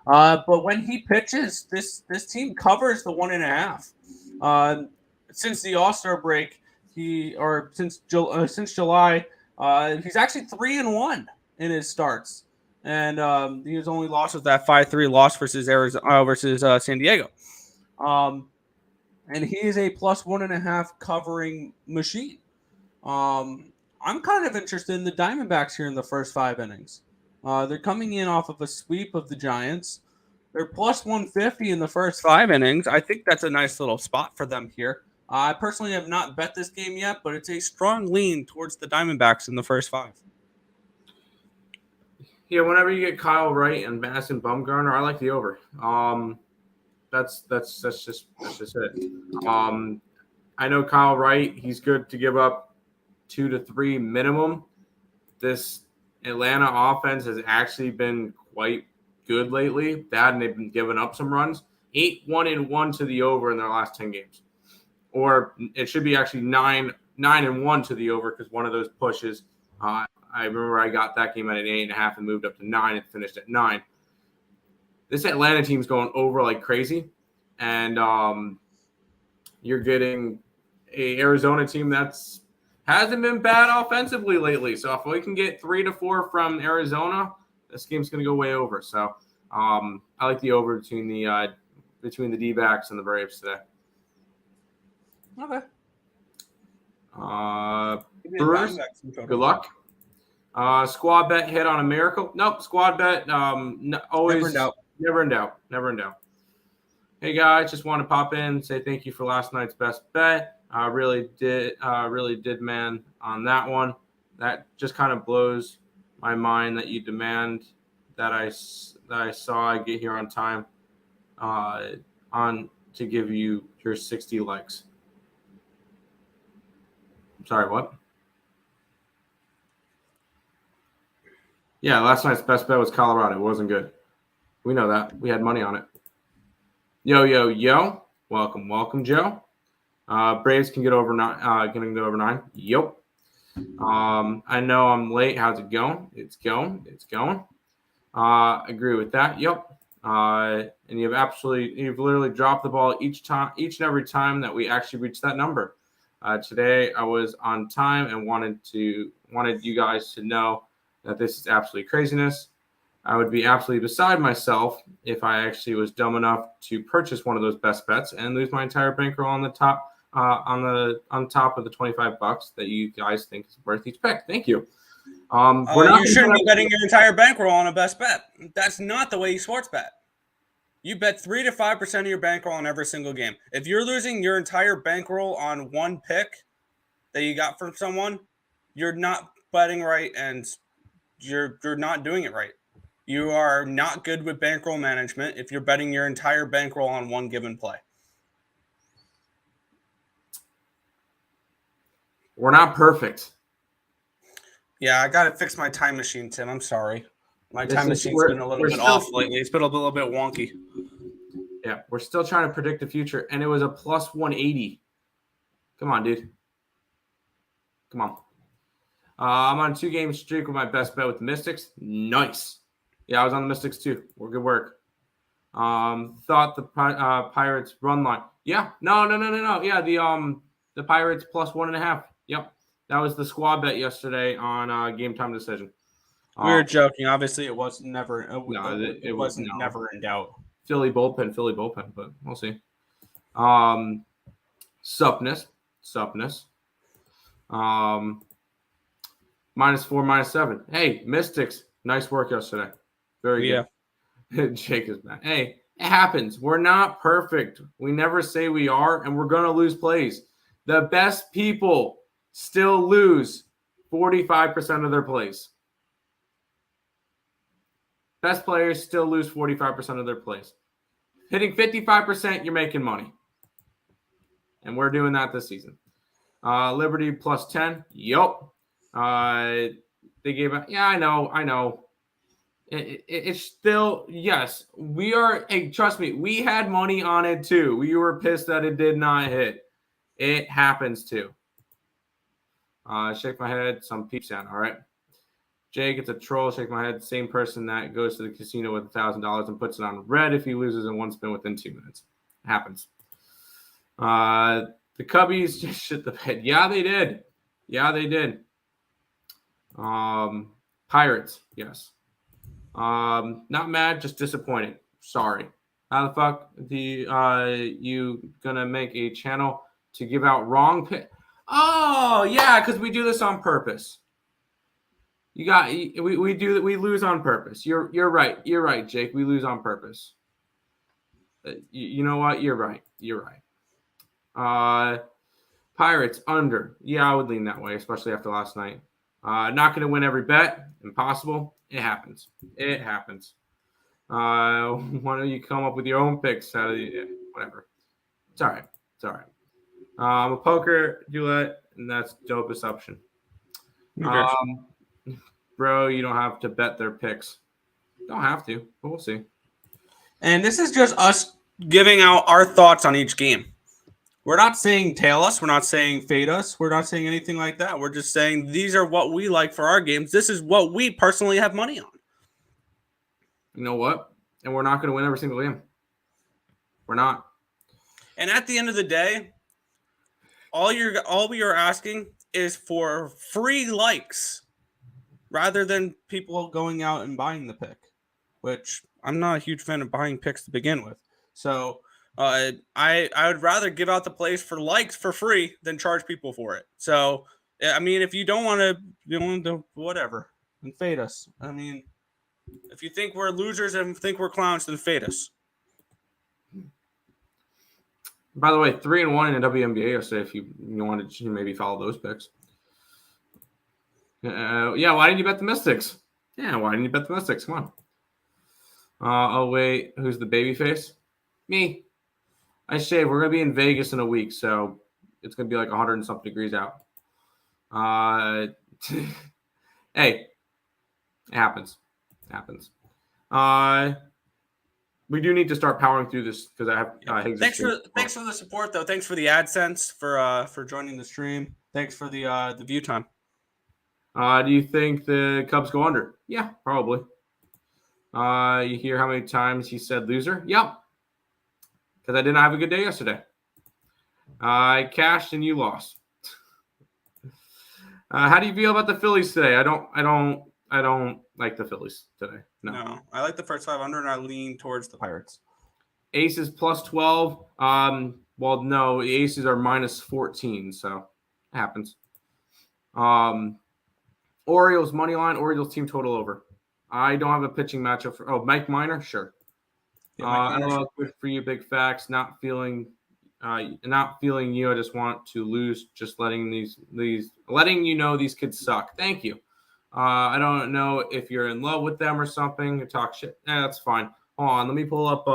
But when he pitches, this team covers the 1.5. Since the All-Star break, since July, he's actually 3-1 in his starts, and his only loss was that 5-3 loss versus Arizona versus San Diego. And he is a plus 1.5 covering machine. I'm kind of interested in the Diamondbacks here in the first 5 innings. They're coming in off of a sweep of the Giants. They're plus 150 in the first 5 innings. I think that's a nice little spot for them here. I personally have not bet this game yet, but it's a strong lean towards the Diamondbacks in the first 5. Yeah, whenever you get Kyle Wright and Madison Bumgarner, I like the over. That's just it. I know Kyle Wright, he's good to give up 2 to 3 minimum. This Atlanta offense has actually been quite good lately. They've been giving up some runs. 8-1-1 to the over in their last 10 games. Or it should be actually 9-1 to the over, because one of those pushes, I remember I got that game at an 8.5 and moved up to 9 and finished at 9. This Atlanta team's going over like crazy, and you're getting a Arizona team that's hasn't been bad offensively lately. So if we can get 3 to 4 from Arizona, this game's going to go way over. So I like the over between the D-backs and the Braves today. Okay. Brewers, good luck. Squad bet hit on a miracle. Nope, squad bet always never in doubt. Hey guys, just want to pop in and say thank you for last night's best bet. Really did man on that one. That just kind of blows my mind that you demand that I saw I get here on time. on to give you your 60 likes. I'm sorry, what? Yeah, last night's best bet was Colorado. It wasn't good. We know that. We had money on it. Yo, yo, yo. Welcome, Joe. Braves can get over 9. Yep. I know I'm late. How's it going? It's going. Agree with that. Yep. And you've literally dropped the ball each and every time that we actually reach that number. Today I was on time and wanted you guys to know that this is absolutely craziness. I would be absolutely beside myself if I actually was dumb enough to purchase one of those best bets and lose my entire bankroll on the top on top of the $25 that you guys think is worth each pick. Thank you. You shouldn't be betting your entire bankroll on a best bet. That's not the way you sports bet. You bet 3 to 5% of your bankroll on every single game. If you're losing your entire bankroll on one pick that you got from someone, you're not betting right, and you're not doing it right. You are not good with bankroll management if you're betting your entire bankroll on one given play. We're not perfect. Yeah, I got to fix my time machine, Tim. I'm sorry. My time machine's been a little bit off lately. It's been a little bit wonky. Yeah, we're still trying to predict the future, and it was a plus 180. Come on, dude. Come on. I'm on a 2-game streak with my best bet with the Mystics. Nice. Yeah, I was on the Mystics too. Well, good work. Thought the Pirates run line. Yeah. No. Yeah, the Pirates plus 1.5. Yep. That was the squad bet yesterday on Game Time Decision. We were joking. Obviously, it was never. It wasn't no. never in doubt. Philly bullpen, but we'll see. Suppness. -4, -7. Hey, Mystics, nice work yesterday. Very good. Jake is back. Hey, it happens. We're not perfect. We never say we are, and we're going to lose plays. The best people still lose 45% of their plays. Best players still lose 45% of their plays. Hitting 55%, you're making money. And we're doing that this season. Liberty plus 10. Yup. They gave out. Yeah, I know. It's still, yes, we are. Hey, trust me, we had money on it too. We were pissed that it did not hit. It happens too. Shake my head. Some peep sound. All right. Jake, it's a troll. Shake my head. Same person that goes to the casino with $1,000 and puts it on red if he loses in one spin within 2 minutes. It happens. The Cubbies just shit the bed. Yeah, they did. Pirates, yes. Not mad, just disappointed. Sorry. How the fuck you gonna make a channel to give out wrong pick? Oh yeah, because we do this on purpose. We lose on purpose. You're right, Jake. We lose on purpose. You know what? You're right. Pirates under. Yeah, I would lean that way, especially after last night. Not going to win every bet. Impossible. It happens. Why don't you come up with your own picks? Whatever. It's all right. I'm a poker roulette, and that's dopest option. Bro, you don't have to bet their picks. Don't have to, but we'll see. And this is just us giving out our thoughts on each game. We're not saying tail us. We're not saying fade us. We're not saying anything like that. We're just saying these are what we like for our games. This is what we personally have money on. You know what? And we're not going to win every single game. We're not. And at the end of the day, all we are asking is for free likes rather than people going out and buying the pick, which I'm not a huge fan of buying picks to begin with. So I would rather give out the plays for likes for free than charge people for it. So, I mean, if you don't want to, whatever, then fade us. I mean, if you think we're losers and think we're clowns, then fade us. By the way, 3-1 in the WNBA yesterday. If you wanted to maybe follow those picks. Yeah, why didn't you bet the Mystics? Come on. Oh wait, who's the baby face? Me. I shave. We're gonna be in Vegas in a week, so it's gonna be like 100 and something degrees out. Hey, it happens. We do need to start powering through this because I have Higgs. Thanks for the support though. Thanks for the AdSense for joining the stream. Thanks for the view time. Do you think the Cubs go under? Yeah, probably. You hear how many times he said loser? Yep. Because I did not have a good day yesterday. I cashed and you lost. How do you feel about the Phillies today? I don't like the Phillies today. No, I like the first 5 under, and I lean towards the Pirates. Aces plus 12. Well, no, the Aces are minus 14, so it happens. Orioles money line. Orioles team total over. I don't have a pitching matchup for. Mike Minor, sure. Good for you, big facts. Not feeling you. I just want to lose. Just letting letting you know these kids suck. Thank you. I don't know if you're in love with them or something. You talk shit. That's fine. Hold on. Let me pull up.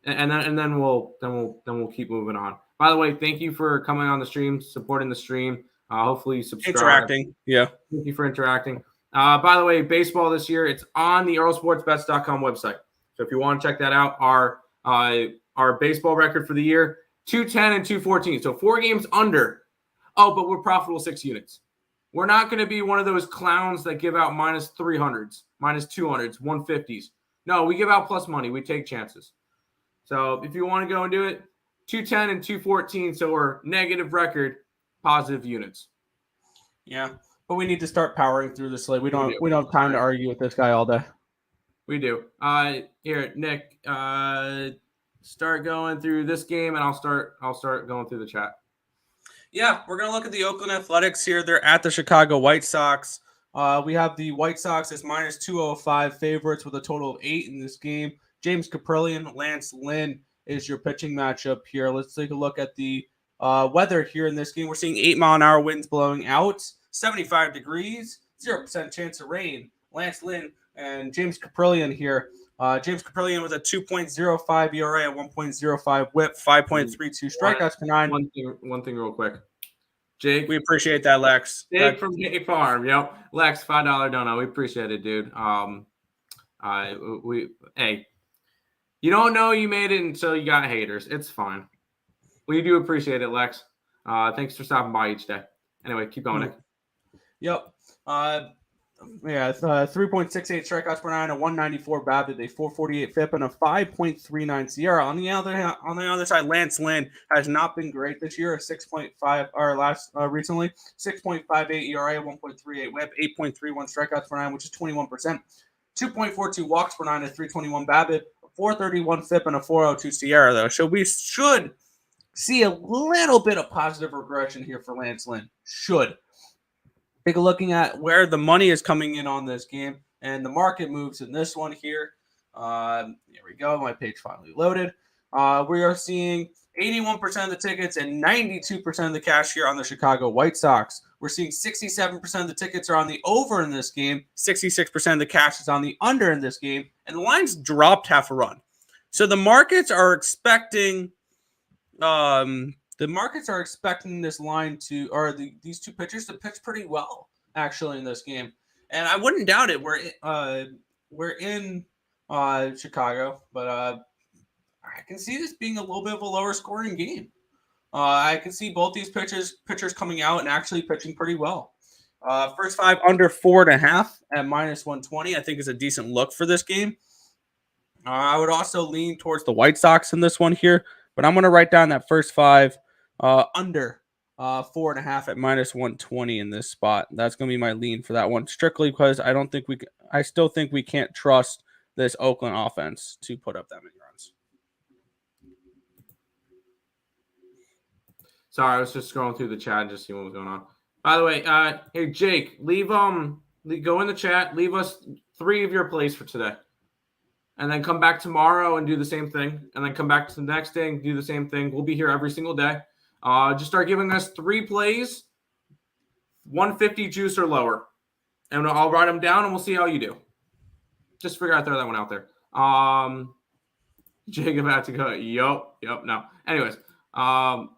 And then we'll keep moving on. By the way, thank you for coming on the stream, supporting the stream. Hopefully you subscribe. Interacting. Yeah. Thank you for interacting. By the way, baseball this year, it's on the EarleSportsBets.com website. So if you want to check that out, our baseball record for the year, 210 and 214. So 4 games under. Oh, but we're profitable 6 units. We're not going to be one of those clowns that give out minus 300s, minus 200s, 150s. No, we give out plus money. We take chances. So if you want to go and do it, 210 and 214. So we're negative record, positive units. Yeah. But we need to start powering through this slate. We don't have time to argue with this guy all day. We do. Here, Nick, start going through this game, and I'll start going through the chat. Yeah, we're gonna look at the Oakland Athletics here. They're at the Chicago White Sox. We have the White Sox as minus 205 favorites with a total of 8 in this game. James Caprillion, Lance Lynn is your pitching matchup here. Let's take a look at the weather here in this game. We're seeing 8-mile-an-hour winds blowing out. 75 degrees, 0% chance of rain. Lance Lynn and James Caprillion here. James Caprillion with a 2.05 ERA, a 1.05 WHIP, 5.32 strikeouts per 9. One thing real quick. Jake. We appreciate that, Lex. Jake from Gate Farm. Yep. Lex, $5 donut. We appreciate it, dude. Hey, you don't know you made it until you got haters. It's fine. We do appreciate it, Lex. Thanks for stopping by each day. Anyway, keep going, Nick. Yep. 3.68 strikeouts per 9, a 194 BABIP, a 448 FIP, and a 5.39 SIERA. On the other side, Lance Lynn has not been great this year. A 6.5 or recently 6.58 ERA, 1.38 WHIP, 8.31 strikeouts per 9, which is 21%. 2.42 walks per 9, a 321 BABIP, a 431 FIP, and a 402 SIERA. Though, so we should see a little bit of positive regression here for Lance Lynn. Should. Take a looking at where the money is coming in on this game and the market moves in this one here. Here we go. My page finally loaded. We are seeing 81% of the tickets and 92% of the cash here on the Chicago White Sox. We're seeing 67% of the tickets are on the over in this game. 66% of the cash is on the under in this game. And the line's dropped half a run. So the markets are expecting this line to, or these two pitchers to pitch pretty well, actually, in this game. And I wouldn't doubt it. We're in Chicago, but I can see this being a little bit of a lower scoring game. I can see both these pitchers coming out and actually pitching pretty well. First 5 under 4.5 at minus 120, I think is a decent look for this game. I would also lean towards the White Sox in this one here, but I'm going to write down that first 5 under 4.5 at minus 120 in this spot. That's going to be my lean for that one, strictly because I still think we can't trust this Oakland offense to put up that many runs. Sorry, I was just scrolling through the chat and just seeing what was going on. By the way, hey Jake, go in the chat, leave us 3 of your plays for today. And then come back tomorrow and do the same thing. And then come back to the next day and do the same thing. We'll be here every single day. Just start giving us 3 plays, 150 juice or lower. And I'll write them down and we'll see how you do. Just figure out, throw that one out there. Jacob had to go. Yup. No. Anyways, all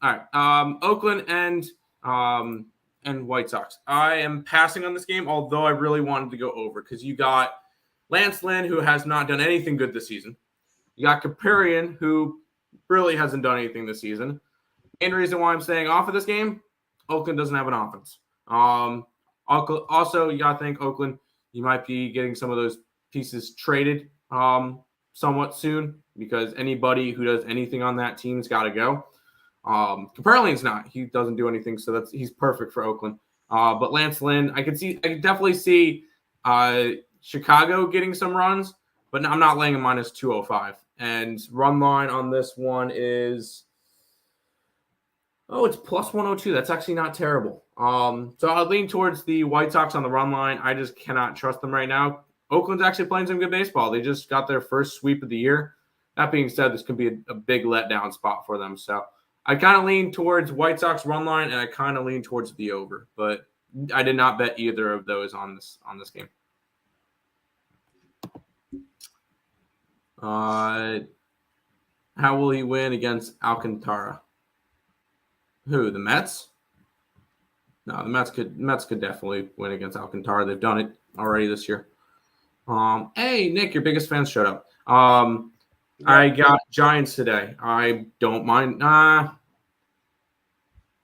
right. Oakland and White Sox. I am passing on this game, although I really wanted to go over because you got Lance Lynn, who has not done anything good this season. You got Kaparian, who really hasn't done anything this season. Main reason why I'm staying off of this game, Oakland doesn't have an offense. Also, you got to think Oakland, you might be getting some of those pieces traded somewhat soon because anybody who does anything on that team's got to go. Kaparian's not. He doesn't do anything, so he's perfect for Oakland. But Lance Lynn, I can definitely see Chicago getting some runs, but I'm not laying a minus 205. And run line on this one is it's plus 102. That's actually not terrible. So I'll lean towards the White Sox on the run line. I just cannot trust them right now. Oakland's actually playing some good baseball. They just got their first sweep of the year. That being said, this could be a big letdown spot for them. So I kind of lean towards White Sox run line, and I kind of lean towards the over. But I did not bet either of those on this game. How will he win against Alcantara? Who, the Mets? No, the Mets could definitely win against Alcantara. They've done it already this year. Hey, Nick, your biggest fans showed up. I got Giants today. I don't mind. I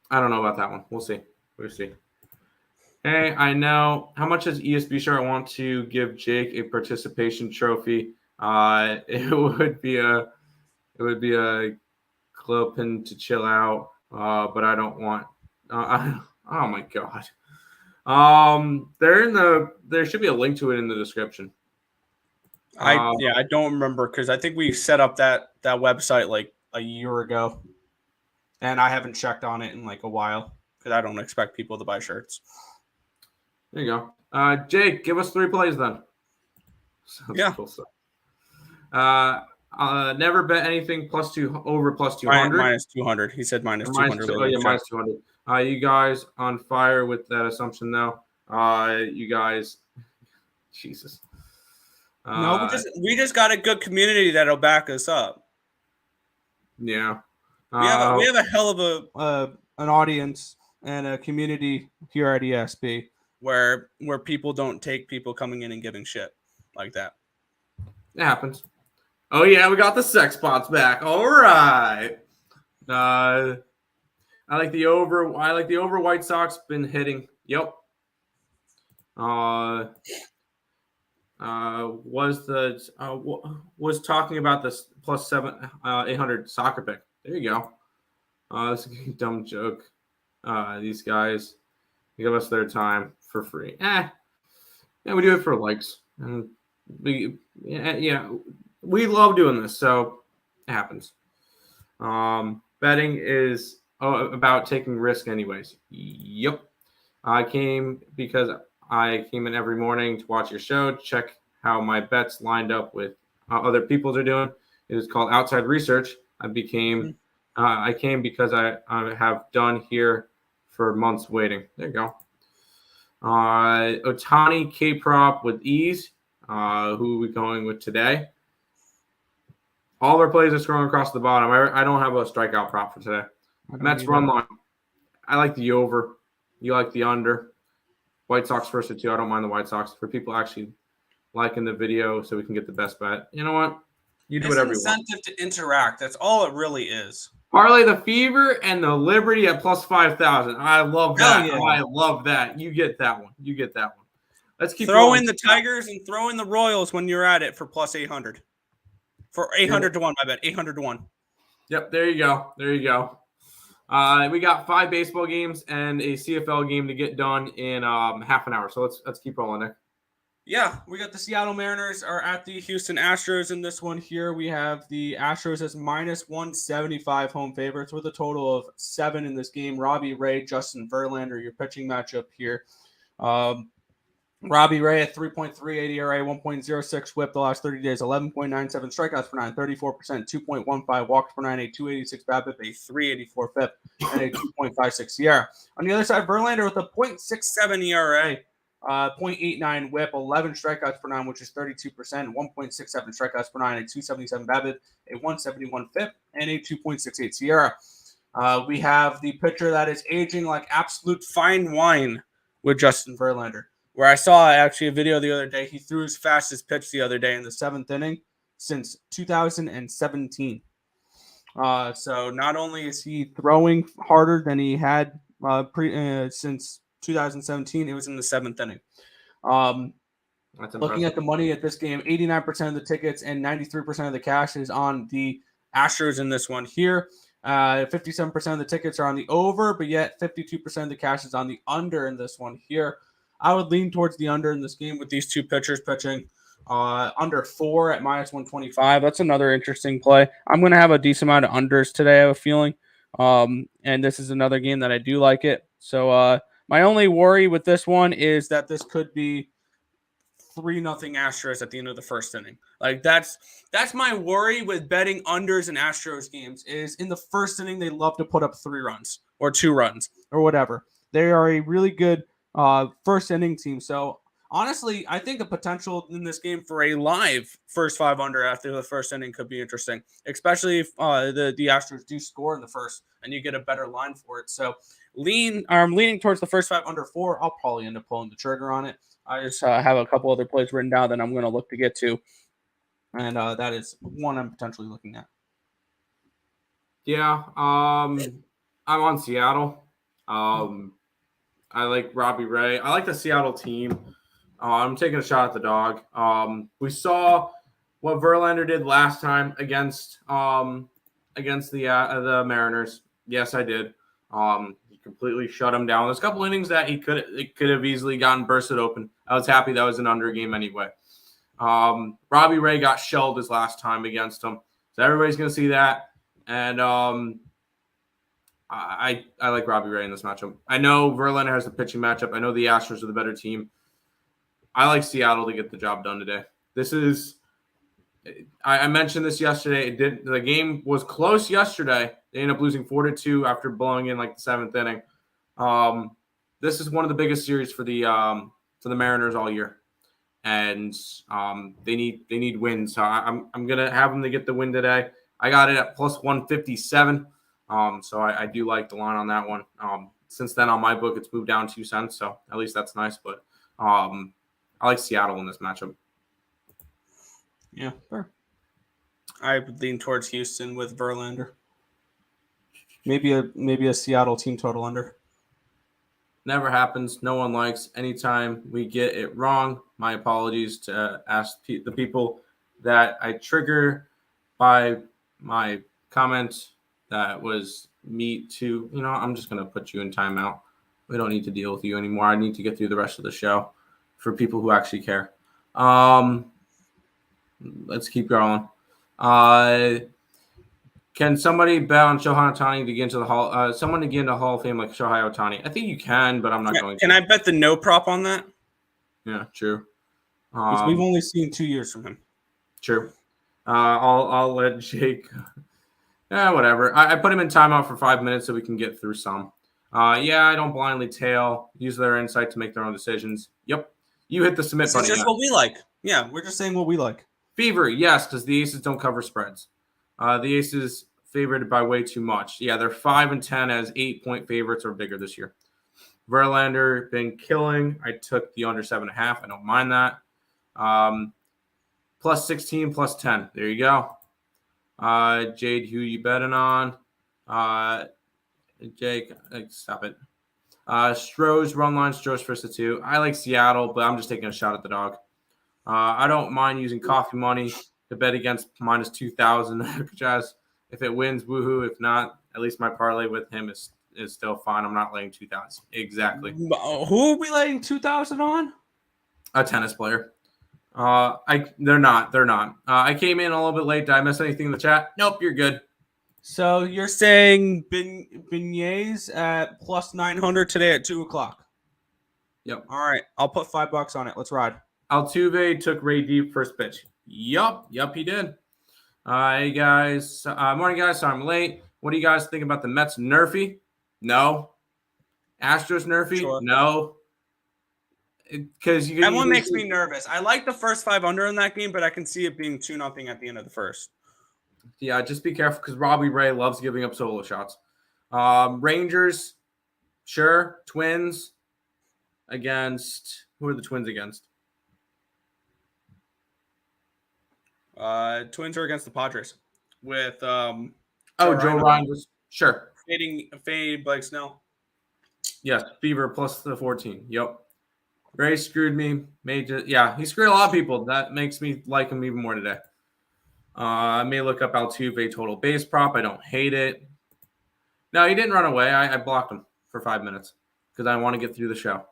don't know about that one. We'll see. Hey, I know. How much does ESB Sharp want to give Jake a participation trophy? It would be a club pin to chill out. But I don't want. Oh my god. There should be a link to it in the description. I don't remember because I think we set up that website like a year ago, and I haven't checked on it in like a while because I don't expect people to buy shirts. There you go. Jake, give us 3 plays then. Yeah. Cool stuff. Never bet anything over plus 200. Minus 200. He said minus 200. Minus 200. You guys on fire with that assumption though. You guys, Jesus. No, we just got a good community that'll back us up. Yeah. We have a hell of an audience and a community here at ESP where people don't take people coming in and giving shit like that. It happens. Oh yeah, we got the sex bots back. All right. I like the over. White Sox been hitting. Yep. Was talking about this plus 800 soccer pick. There you go. This is a dumb joke. These guys give us their time for free. Yeah, we do it for likes. And we love doing this, so it happens. Betting is about taking risk anyways. Yep. I came because I came in every morning to watch your show, check how my bets lined up with how other people's are doing. It is called outside research. I came because I have done here for months waiting. There you go. Otani K-prop with ease. Who are we going with today? All of our plays are scrolling across the bottom. I don't have a strikeout prop for today. Mets run line. I like the over. You like the under. White Sox first or 2. I don't mind the White Sox. For people actually liking the video so we can get the best bet. You know what? You do whatever you want. It's an incentive to interact. That's all it really is. Parlay the Fever and the Liberty at plus 5,000. I love that. Yeah. I love that. You get that one. Let's keep throw going. in the Tigers and throw in the Royals when you're at it for plus 800. For 800 to 1, I bet 800 to 1. Yep, there you go. We got 5 baseball games and a CFL game to get done in half an hour. So let's keep rolling, Nick. Yeah, we got the Seattle Mariners are at the Houston Astros in this one here. We have the Astros as minus 175 home favorites with a total of 7 in this game. Robbie Ray, Justin Verlander, your pitching matchup here. Robbie Ray at 3.38 ERA, 1.06 whip the last 30 days, 11.97 strikeouts per 9, 34%, 2.15 walks per 9, a 286 BABIP, a 384 FIP, and a 2.56 ERA. On the other side, Verlander with a 0.67 ERA, .89 whip, 11 strikeouts per nine, which is 32%, 1.67 strikeouts per nine, a 277 BABIP, a 171 FIP, and a 2.68 SIERA. We have the pitcher that is aging like absolute fine wine with Justin Verlander, where I saw actually a video the other day. He threw his fastest pitch the other day in the 7th inning since 2017. So not only is he throwing harder than he had since 2017, it was in the 7th inning. Looking at the money at this game, 89% of the tickets and 93% of the cash is on the Astros in this one here. 57% of the tickets are on the over, but yet 52% of the cash is on the under in this one here. I would lean towards the under in this game with these two pitchers pitching. Under 4 at -125. That's another interesting play. I'm going to have a decent amount of unders today, I have a feeling. And this is another game that I do like it. So my only worry with this one is that this could be 3-0 Astros at the end of the first inning. Like that's my worry with betting unders in Astros games is in the first inning they love to put up 3 runs or 2 runs or whatever. They are a really good first inning team. So honestly, I think the potential in this game for a live first 5 under after the first inning could be interesting, especially if the Astros do score in the first and you get a better line for it. So I'm leaning towards the first 5 under 4. I'll probably end up pulling the trigger on it. I just have a couple other plays written down that I'm going to look to get to. And that is one I'm potentially looking at. Yeah, I'm on Seattle. I like Robbie Ray. I like the Seattle team. I'm taking a shot at the dog. We saw what Verlander did last time against the Mariners. Yes, I did. He completely shut him down. There's a couple innings that it could have easily gotten bursted open. I was happy that was an under game anyway. Robbie Ray got shelled his last time against him, so everybody's gonna see that. And I like Robbie Ray in this matchup. I know Verlander has the pitching matchup. I know the Astros are the better team. I like Seattle to get the job done today. This is. I mentioned this yesterday. The game was close yesterday. They ended up losing 4-2 after blowing in like the 7th inning. This is one of the biggest series for the Mariners all year, and they need wins. So I'm gonna have them to get the win today. I got it at +157. So I do like the line on that one. Since then on my book it's moved down 2 cents, so at least that's nice. But I like Seattle in this matchup. Yeah, sure. I would lean towards Houston with Verlander. Maybe a Seattle team total under. Never happens. No one likes. Anytime we get it wrong, my apologies to ask the people that I trigger by my comment that was me to, I'm just going to put you in timeout. We don't need to deal with you anymore. I need to get through the rest of the show for people who actually care. Let's keep going. Can somebody bet on Shohei Ohtani to get into the Hall? Someone to get into the Hall of Fame like Shohei Ohtani? I think you can, but I'm not going to. Can I bet the no prop on that? Yeah, true. Because we've only seen 2 years from him. True. I'll let Jake. Yeah, whatever. I put him in timeout for 5 minutes so we can get through some. Yeah, I don't blindly tail. Use their insight to make their own decisions. Yep. You hit the submit button. It's just what we like. Yeah, we're just saying what we like. Fever, yes, because the Aces don't cover spreads. The Aces favored by way too much. Yeah, they're 5-10 as 8-point favorites or bigger this year. Verlander been killing. I took the under 7.5. I don't mind that. +16, +10. There you go. Jade, who you betting on? Jake, stop it. Stros, run line, Stros first to 2. I like Seattle, but I'm just taking a shot at the dog. I don't mind using coffee money to bet against -2,000. Jazz. If it wins, woohoo. If not, at least my parlay with him is still fine. I'm not laying 2,000. Exactly. Who are we laying 2,000 on? A tennis player. They're not. I came in a little bit late. Did I miss anything in the chat? Nope, you're good. So you're saying beignets at +900 today at 2:00. Yep. All right, I'll put $5 on it. Let's ride. Altuve took Ray deep first pitch. Yup, he did. Hey guys, morning guys. Sorry I'm late. What do you guys think about the Mets nerfy? No. Astros nerfy? Sure. No. because that one makes me nervous. I like the first 5 under in that game, but I can see it being 2-0 at the end of the first. Yeah, just be careful because Robbie Ray loves giving up solo shots. Rangers, sure. Twins against who are the Twins against? Twins are against the Padres with Joe Ryan was sure. Fading Blake Snell. Yes, Fever plus the 14. Yep. Ray screwed me. He screwed a lot of people. That makes me like him even more today. I may look up Altuve total base prop. I don't hate it. No, he didn't run away. I blocked him for 5 minutes because I want to get through the show.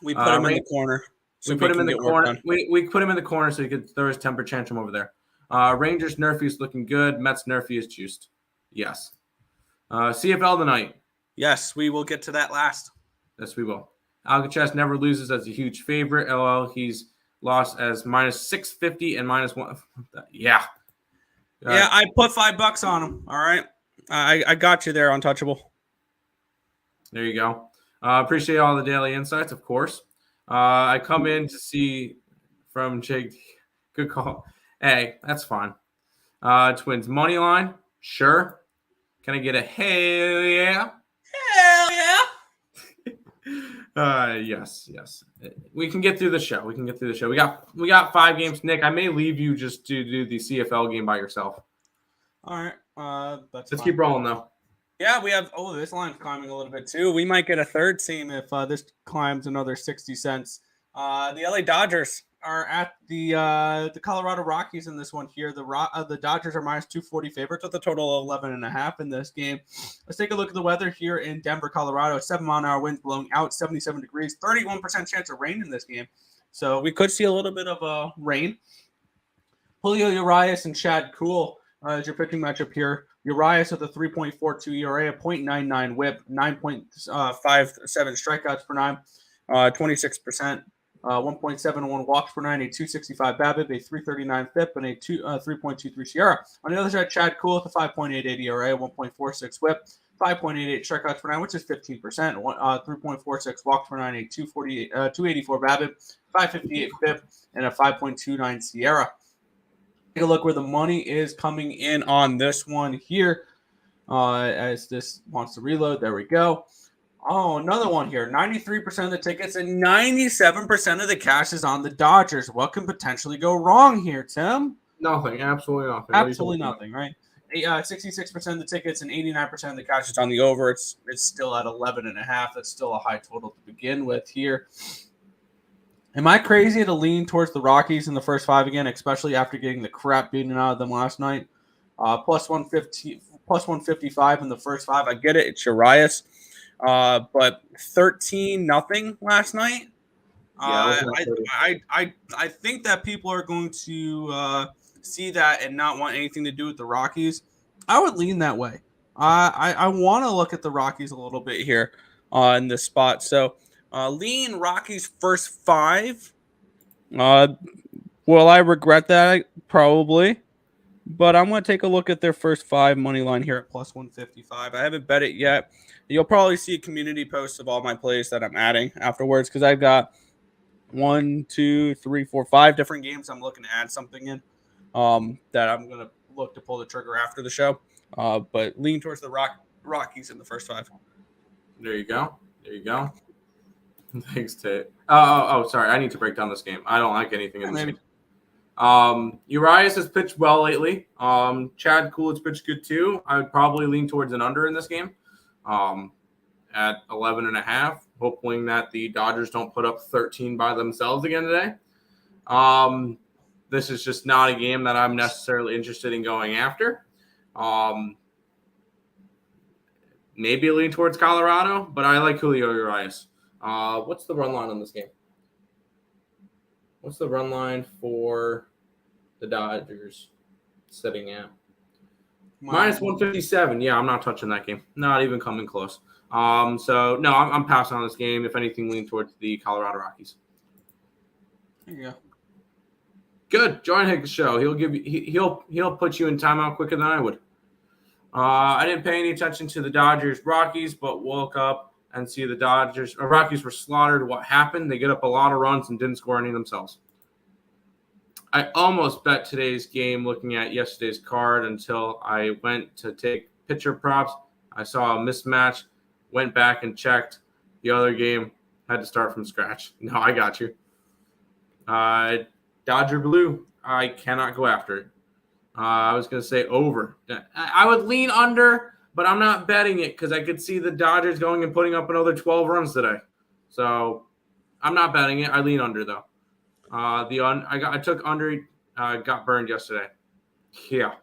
We put him in the corner. We put him in the corner. We put him in the corner so he could throw his temper tantrum over there. Rangers Nerfy is looking good. Mets Nerfy is juiced. Yes. CFL tonight. Yes, we will get to that last. Yes, we will. Alcatraz never loses as a huge favorite. LL, he's lost as minus 650 and minus 1. Yeah. Yeah, I put $5 on him. All right. I got you there, Untouchable. There you go. Appreciate all the daily insights, of course. I come in to see from Jake. Good call. Hey, that's fine. Twins money line. Sure. Can I get a hell yeah? Hell yeah. Yes. We can get through the show. We got 5 games. Nick, I may leave you just to do the CFL game by yourself. All right. Let's keep rolling though. Yeah, we have. Oh, this line's climbing a little bit too. We might get a third team if this climbs another 60 cents. The LA Dodgers are at the Colorado Rockies in this one here. The Dodgers are minus 240 favorites with a total of 11.5 in this game. Let's take a look at the weather here in Denver, Colorado. 7-mile-an-hour winds blowing out, 77 degrees, 31% chance of rain in this game. So we could see a little bit of rain. Julio Urias and Chad Kuhl is your pitching matchup here. Urias with a 3.42 ERA, a .99 whip, 9.57 strikeouts per 9, 26%. 1.71 walks per 9, a 265 BABIP, a 339 FIP, and a 3.23 Sierra. On the other side, Chad Kuhl with a 5.88 ERA, 1.46 whip, 5.88 strikeouts per 9, which is 15%, 3.46 walks per 9, a 284 BABIP, 558 FIP, and a 5.29 Sierra. Take a look where the money is coming in on this one here. As this wants to reload, there we go. Oh, another one here. 93% of the tickets and 97% of the cash is on the Dodgers. What can potentially go wrong here, Tim? Nothing. Absolutely nothing. Absolutely nothing, right? 66% of the tickets and 89% of the cash is on the over. It's still at 11.5. That's still a high total to begin with here. Am I crazy to lean towards the Rockies in the first 5 again, especially after getting the crap beaten out of them last night? Plus 150, plus 155 in the first 5. I get it. It's Urias. But 13-0 last night. I think that people are going to see that and not want anything to do with the Rockies. I would lean that way. I want to look at the Rockies a little bit here in this spot. So lean Rockies first 5. Will I regret that? Probably. But I'm going to take a look at their first 5 money line here at plus 155. I haven't bet it yet. You'll probably see community posts of all my plays that I'm adding afterwards because I've got 1, 2, 3, 4, 5 different games I'm looking to add something in that I'm going to look to pull the trigger after the show. But lean towards the Rockies in the first 5. There you go. Thanks, Tate. Oh, sorry. I need to break down this game. I don't like anything in this game. Urias has pitched well lately. Chad Kuhl has pitched good too. I would probably lean towards an under in this game at 11.5, hoping that the Dodgers don't put up 13 by themselves again today. This is just not a game that I'm necessarily interested in going after. Maybe lean towards Colorado, but I like Julio Urias. What's the run line on this game? What's the run line for the Dodgers sitting at? Minus 157. Yeah, I'm not touching that game. Not even coming close. So no, I'm passing on this game. If anything, lean towards the Colorado Rockies. There you go. Good. Join Hicks' show. He'll put you in timeout quicker than I would. I didn't pay any attention to the Dodgers Rockies, but woke up and see the Rockies were slaughtered. What happened? They get up a lot of runs and didn't score any themselves. I almost bet today's game looking at yesterday's card until I went to take pitcher props. I saw a mismatch, went back and checked the other game, had to start from scratch. No, I got you. Dodger Blue, I cannot go after it. I was going to say over. I would lean under, but I'm not betting it because I could see the Dodgers going and putting up another 12 runs today. So I'm not betting it. I lean under, though. I took under, got burned yesterday. Yeah.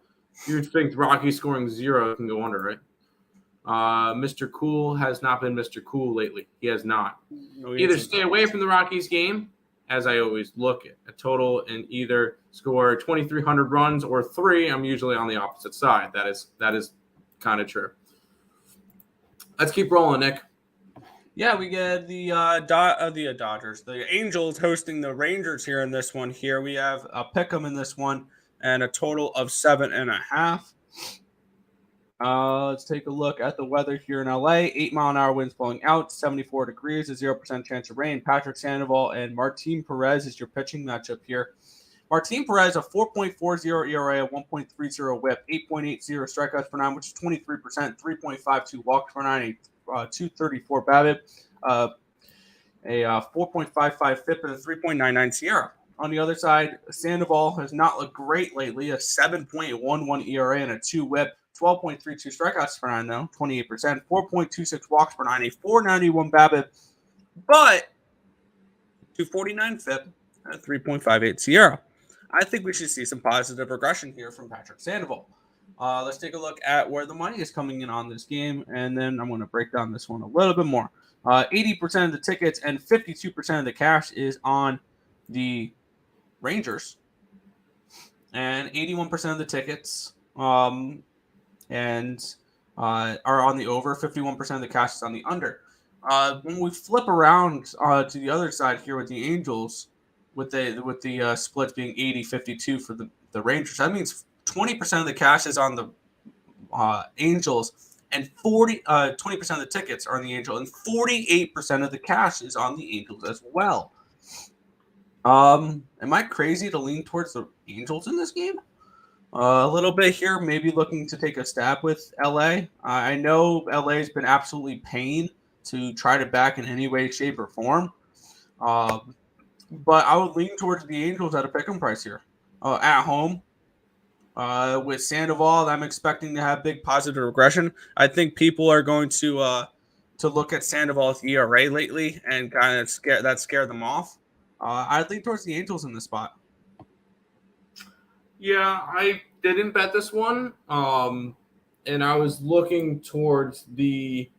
You'd think Rocky scoring 0 can go under, right? Mr. Cool has not been Mr. Cool lately. He has not. No, Either stay away from the Rockies game, as I always look at a total and either score 2,300 runs or 3. I'm usually on the opposite side. That is kind of true. Let's keep rolling, Nick. Yeah, we get the Dodgers, the Angels hosting the Rangers here in this one. Here we have a pick'em in this one and a total of 7.5. Let's take a look at the weather here in LA. 8-mile-an-hour winds blowing out, 74 degrees, a 0% chance of rain. Patrick Sandoval and Martin Perez is your pitching matchup here. Martin Perez, a 4.40 ERA, a 1.30 whip, 8.80 strikeouts per 9, which is 23%, 3.52 walks per 9, a 234 BABIP, a 4.55 FIP, and a 3.99 SIERA. On the other side, Sandoval has not looked great lately, a 7.11 ERA and a 2 whip, 12.32 strikeouts per 9, though, 28%, 4.26 walks per 9, a 491 BABIP, but 249 FIP, and a 3.58 SIERA. I think we should see some positive regression here from Patrick Sandoval. Let's take a look at where the money is coming in on this game, and then I'm going to break down this one a little bit more. 80% of the tickets and 52% of the cash is on the Rangers, and 81% of the tickets are on the over. 51% of the cash is on the under. When we flip around to the other side here with the Angels, with the split being 80-52 for the Rangers, that means 20% of the cash is on the Angels, and 20% of the tickets are on the Angels, and 48% of the cash is on the Angels as well. Am I crazy to lean towards the Angels in this game? A little bit here, maybe looking to take a stab with LA. I know LA has been absolutely pain to try to back in any way, shape, or form. But I would lean towards the Angels at a pick'em price here. At home. With Sandoval, I'm expecting to have big positive regression. I think people are going to look at Sandoval's ERA lately and kind of scare them off. I'd lean towards the Angels in this spot. Yeah, I didn't bet this one. And I was looking towards the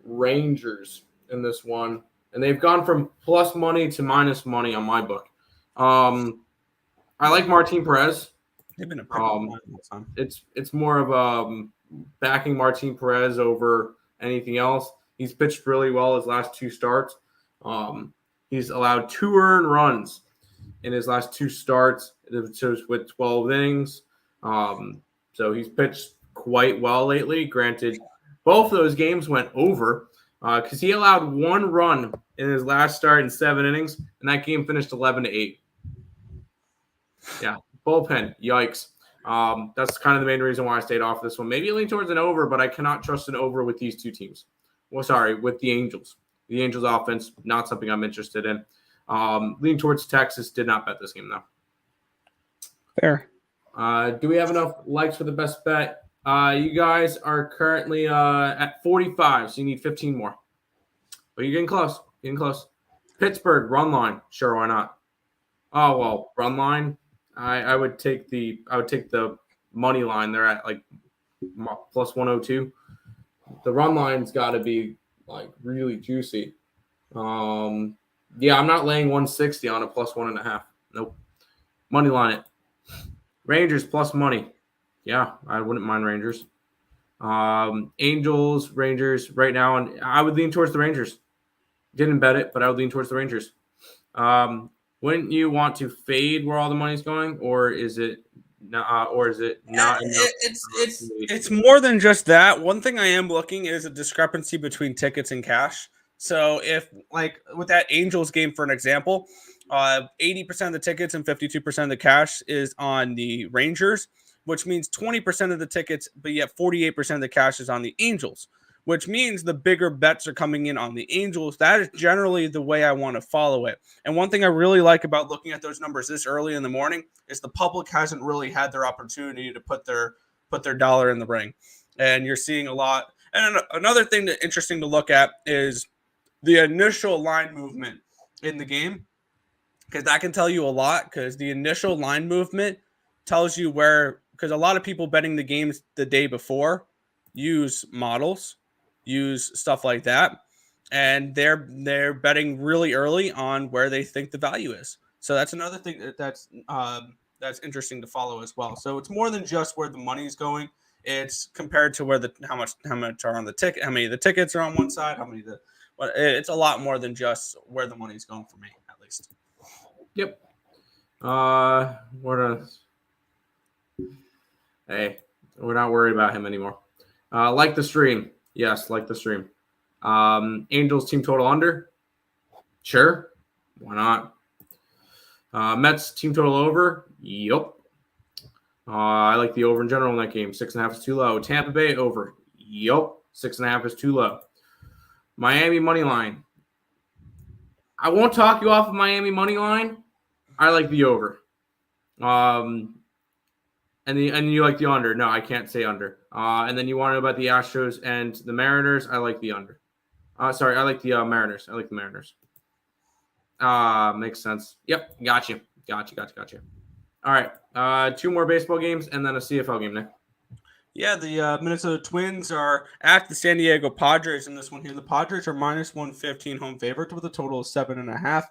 Rangers in this one. And they've gone from plus money to minus money on my book. I like Martin Perez. They've been a time. It's more of backing Martin Perez over anything else. He's pitched really well his last 2 starts. He's allowed 2 earned runs in his last 2 starts with 12 innings. So he's pitched quite well lately. Granted, both of those games went over because he allowed 1 run in his last start in 7 innings, and that game finished 11-8. Yeah, bullpen, yikes. That's kind of the main reason why I stayed off this one. Maybe lean towards an over, but I cannot trust an over with these 2 teams. Well, sorry, with the Angels. The Angels offense, not something I'm interested in. Lean towards Texas. Did not bet this game, though. Fair. Do we have enough likes for the best bet? You guys are currently at 45, so you need 15 more. But you're getting close. Pittsburgh, run line. Sure, why not? Oh, well, run line. I would take the money line. They're at like plus 102. The run line's got to be like really juicy. Yeah, I'm not laying 160 on a plus 1.5. Nope. Money line it. Rangers plus money. Yeah, I wouldn't mind Rangers. Angels, Rangers right now, and I would lean towards the Rangers. Didn't bet it, but I would lean towards the Rangers. Wouldn't you want to fade where all the money's going, or is it not? It's more than just that. One thing I am looking is a discrepancy between tickets and cash. So if like with that Angels game, for an example, 80% of the tickets and 52% of the cash is on the Rangers, which means 20% of the tickets, but yet 48% of the cash is on the Angels, which means the bigger bets are coming in on the Angels. That is generally the way I want to follow it. And one thing I really like about looking at those numbers this early in the morning is the public hasn't really had their opportunity to put their dollar in the ring. And you're seeing a lot. And another thing that interesting to look at is the initial line movement in the game, because that can tell you a lot, because the initial line movement tells you where, because a lot of people betting the games the day before use models, use stuff like that, and they're betting really early on where they think the value is. So that's another thing that's interesting to follow as well. So it's more than just where the money's going. It's compared to where how much are on the ticket, how many of the tickets are on one side, but it's a lot more than just where the money's going for me, at least. Yep. What else? Hey, we're not worried about him anymore. Like the stream. Yes, like the stream. Angels team total under. Sure. Why not? Mets team total over. Yep. I like the over in general in that game. 6.5 is too low. Tampa Bay over. Yep. 6.5 is too low. Miami money line. I won't talk you off of Miami money line. I like the over. And you like the under. No, I can't say under. And then you want to know about the Astros and the Mariners. I like the under. Sorry, I like the Mariners. I like the Mariners. Makes sense. Yep, got you. All right, 2 more baseball games and then a CFL game, Nick. Yeah, the Minnesota Twins are at the San Diego Padres in this one here. The Padres are minus 115 home favorites with a total of 7.5.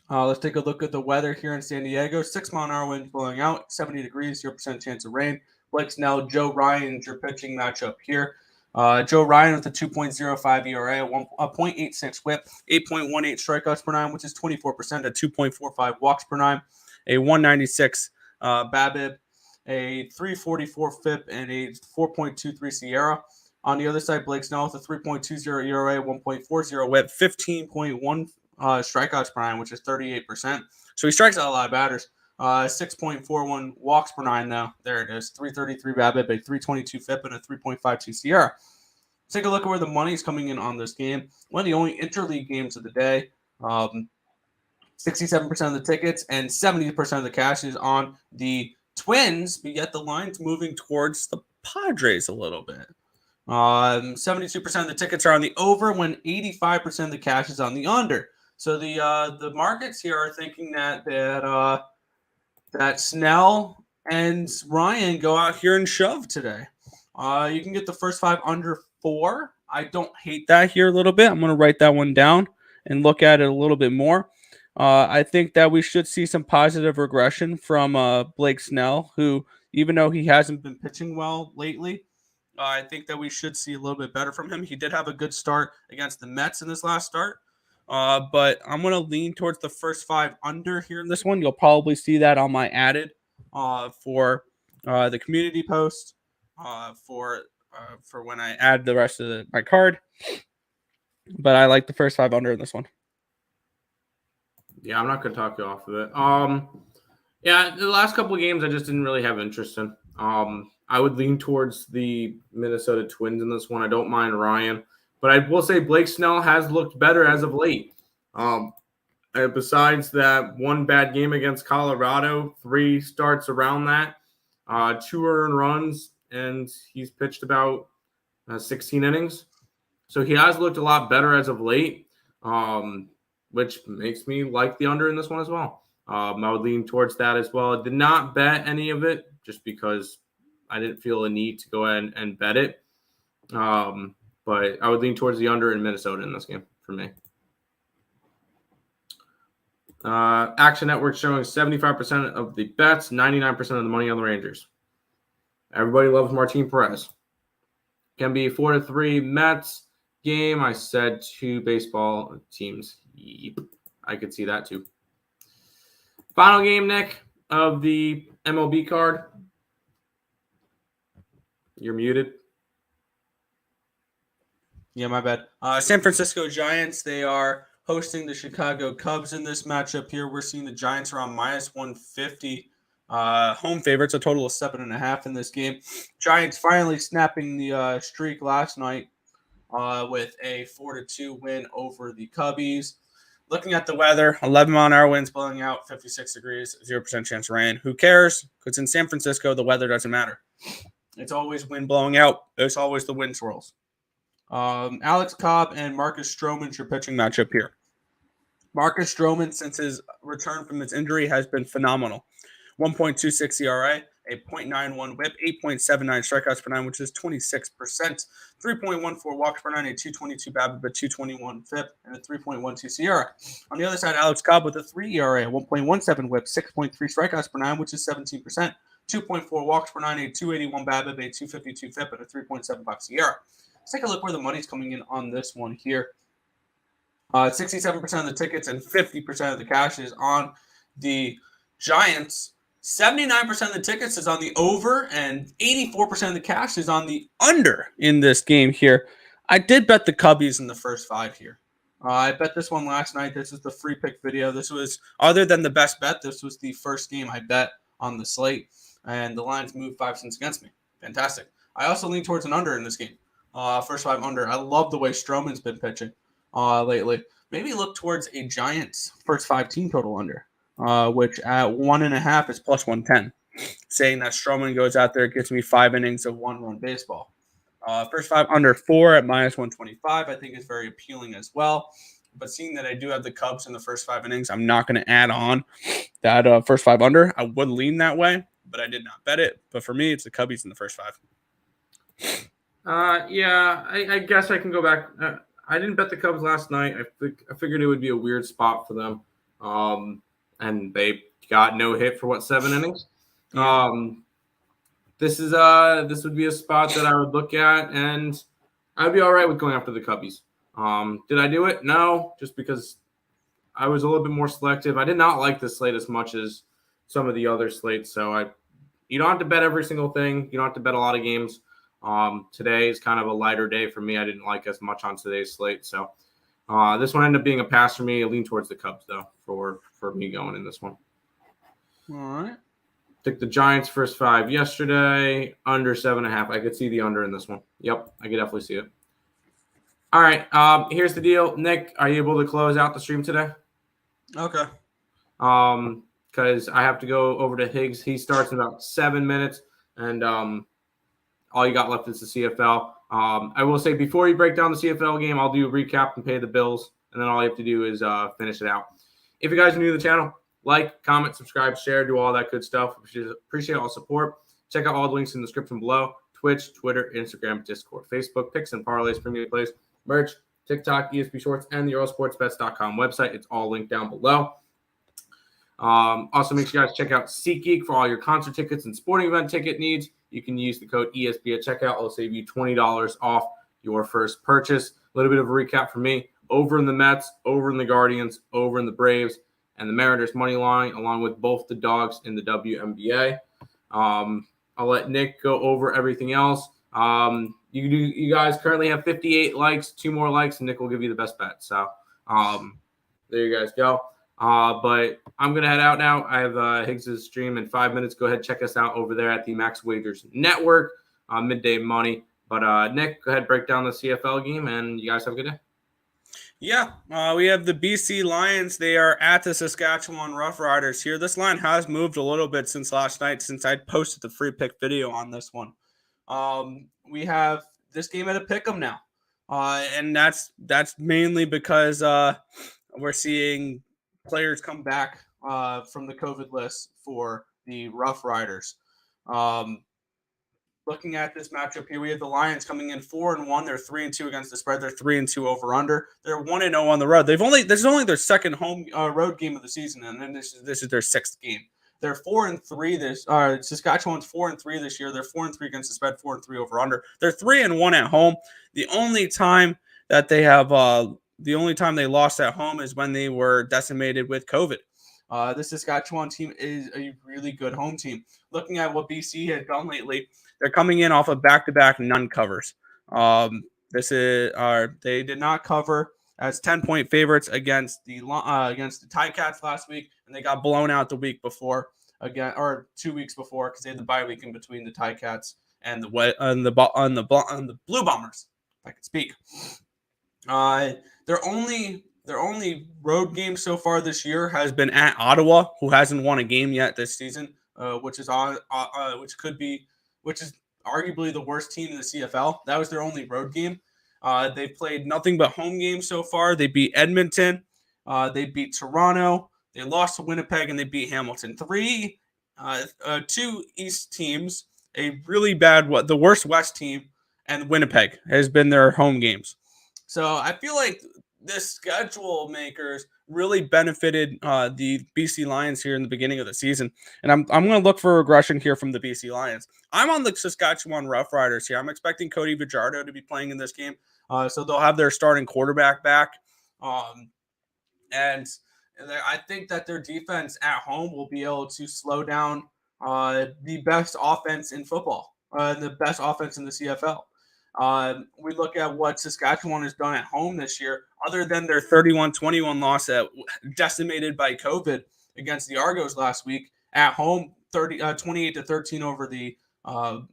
Let's take a look at the weather here in San Diego. 6-mile-an-hour wind blowing out, 70 degrees, 0% chance of rain. Blake Snell, Joe Ryan, your pitching matchup here. Joe Ryan with a 2.05 ERA, a 0.86 whip, 8.18 strikeouts per nine, which is 24%, a 2.45 walks per nine, a 196 BABIP, a 344 FIP, and a 4.23 Sierra. On the other side, Blake Snell with a 3.20 ERA, 1.40 whip, 15.1 strikeouts per nine, which is 38%. So he strikes out a lot of batters. 6.41 walks per nine, though. There it is. 333 BABIP, a 322 FIP, and a 3.52 Sierra. Let's take a look at where the money's coming in on this game. One of the only interleague games of the day. 67% of the tickets and 70% of the cash is on the Twins, but yet the line's moving towards the Padres a little bit. 72% of the tickets are on the over when 85% of the cash is on the under. So the markets here are thinking that Snell and Ryan go out here and shove today. You can get the first 5 under 4. I don't hate that here a little bit. I'm going to write that one down and look at it a little bit more. I think that we should see some positive regression from Blake Snell, who, even though he hasn't been pitching well lately, I think that we should see a little bit better from him. He did have a good start against the Mets in this last start. But I'm going to lean towards the first 5 under here in this one. You'll probably see that on my added for the community post for when I add the rest of my card. But I like the first 5 under in this one. Yeah, I'm not going to talk you off of it. Yeah, the last couple of games I just didn't really have interest in. I would lean towards the Minnesota Twins in this one. I don't mind Ryan. But I will say Blake Snell has looked better as of late. Besides that one bad game against Colorado, 3 starts around that, 2 earned runs, and he's pitched about 16 innings. So he has looked a lot better as of late, which makes me like the under in this one as well. I would lean towards that as well. I did not bet any of it just because I didn't feel a need to go ahead and bet it. But I would lean towards the under in Minnesota in this game for me. Action Network showing 75% of the bets, 99% of the money on the Rangers. Everybody loves Martin Perez. Can be 4-3 Mets game. I said 2 baseball teams. Yep. I could see that too. Final game, Nick, of the MLB card. You're muted. Yeah, my bad. San Francisco Giants, they are hosting the Chicago Cubs in this matchup here. We're seeing the Giants around minus 150. Home favorites, a total of 7.5 in this game. Giants finally snapping the streak last night with a 4-2 win over the Cubbies. Looking at the weather, 11-mile-an-hour winds blowing out, 56 degrees, 0% chance of rain. Who cares? Because in San Francisco, the weather doesn't matter. It's always wind blowing out. It's always the wind swirls. Alex Cobb and Marcus Strowman's your pitching matchup here. Marcus Strowman, since his return from his injury, has been phenomenal. 1.26 ERA, a .91 whip, 8.79 strikeouts per nine, which is 26%, 3.14 walks per nine, a 2.22 BABIP, a 2.21 FIP, and a 3.12 SIERA. On the other side, Alex Cobb with a 3 ERA, 1.17 whip, 6.3 strikeouts per nine, which is 17%, 2.4 walks per nine, a 2.81 BABIP, a 2.52 FIP, and a 3.75 SIERA. Let's take a look where the money's coming in on this one here. 67% of the tickets and 50% of the cash is on the Giants. 79% of the tickets is on the over, and 84% of the cash is on the under in this game here. I did bet the Cubbies in the first 5 here. I bet this one last night. This is the free pick video. This was, other than the best bet, this was the first game I bet on the slate, and the lines moved 5 cents against me. Fantastic. I also lean towards an under in this game. First 5 under. I love the way Strowman's been pitching lately. Maybe look towards a Giants first 5 team total under. Which at 1.5 is plus 110. Saying that Strowman goes out there, gets me 5 innings of 1-run baseball. First 5 under 4 at minus 125, I think is very appealing as well. But seeing that I do have the Cubs in the first 5 innings, I'm not going to add on that first 5 under. I would lean that way, but I did not bet it. But for me, it's the Cubbies in the first 5. I guess I can go back. I didn't bet the Cubs last night. I figured it would be a weird spot for them. And they got no hit for 7 innings. Yeah. This would be a spot that I would look at, and I'd be all right with going after the Cubbies. Did I do it? No, just because I was a little bit more selective. I did not like this slate as much as some of the other slates. So you don't have to bet every single thing. You don't have to bet a lot of games. Today is kind of a lighter day for me. I didn't like as much on today's slate. So this one ended up being a pass for me. I lean towards the Cubs, though, for me going in this one. All right. Took the Giants first 5 yesterday, under 7.5. I could see the under in this one. Yep, I could definitely see it. All right, here's the deal. Nick, are you able to close out the stream today? Okay. Because I have to go over to Higgs. He starts in about 7 minutes, and all you got left is the CFL. I will say before you break down the CFL game, I'll do a recap and pay the bills, and then all you have to do is finish it out. If you guys are new to the channel, like, comment, subscribe, share, do all that good stuff. Appreciate all the support. Check out all the links in the description below. Twitch, Twitter, Instagram, Discord, Facebook, Picks and Parleys, Premier Plays, merch, TikTok, ESP Shorts, and the EarleSportsBets.com website. It's all linked down below. Also, make sure you guys check out SeatGeek for all your concert tickets and sporting event ticket needs. You can use the code ESP at checkout. It'll save you $20 off your first purchase. A little bit of a recap for me. Over in the Mets, over in the Guardians, over in the Braves, and the Mariners money line, along with both the dogs in the WNBA. I'll let Nick go over everything else. You guys currently have 58 likes, 2 more likes, and Nick will give you the best bet. So there you guys go. But I'm going to head out now. I have Higgs' stream in 5 minutes. Go ahead, check us out over there at the Max Wagers Network, Midday Money. But Nick, go ahead, break down the CFL game, and you guys have a good day. Yeah, we have the BC Lions. They are at the Saskatchewan Roughriders here. This line has moved a little bit since last night, since I posted the free pick video on this one. We have this game at a pick'em now, and that's mainly because we're seeing players come back from the COVID list for the Roughriders. Looking at this matchup here, we have the Lions coming in 4-1. They're 3-2 against the spread. They're 3-2 over under. They're 1-0 on the road. This is only their second home road game of the season, and then this is their 6th game. They're 4-3 this. Saskatchewan's 4-3 this year. They're 4-3 against the spread. 4-3 over under. They're 3-1 at home. The only time that they have the only time they lost at home is when they were decimated with COVID. This Saskatchewan team is a really good home team. Looking at what BC has done lately, they're coming in off of back-to-back none covers. They did not cover as 10-point favorites against the Ticats last week, and they got blown out the week before again, or 2 weeks before, because they had the bye week in between the Ticats and the Blue Bombers, if I can speak. Their only road game so far this year has been at Ottawa, who hasn't won a game yet this season, which is arguably the worst team in the CFL. That was their only road game. They've played nothing but home games so far. They beat Edmonton. They beat Toronto. They lost to Winnipeg, and they beat Hamilton. Two East teams, a really bad, the worst West team, and Winnipeg has been their home games. So I feel like the schedule makers really benefited the BC Lions here in the beginning of the season. And I'm going to look for regression here from the BC Lions. I'm on the Saskatchewan Roughriders here. I'm expecting Cody Fajardo to be playing in this game. So they'll have their starting quarterback back. And I think that their defense at home will be able to slow down the best offense in football, the best offense in the CFL. We look at what Saskatchewan has done at home this year, other than their 31-21 loss that decimated by COVID against the Argos last week. At home, 28-13 over the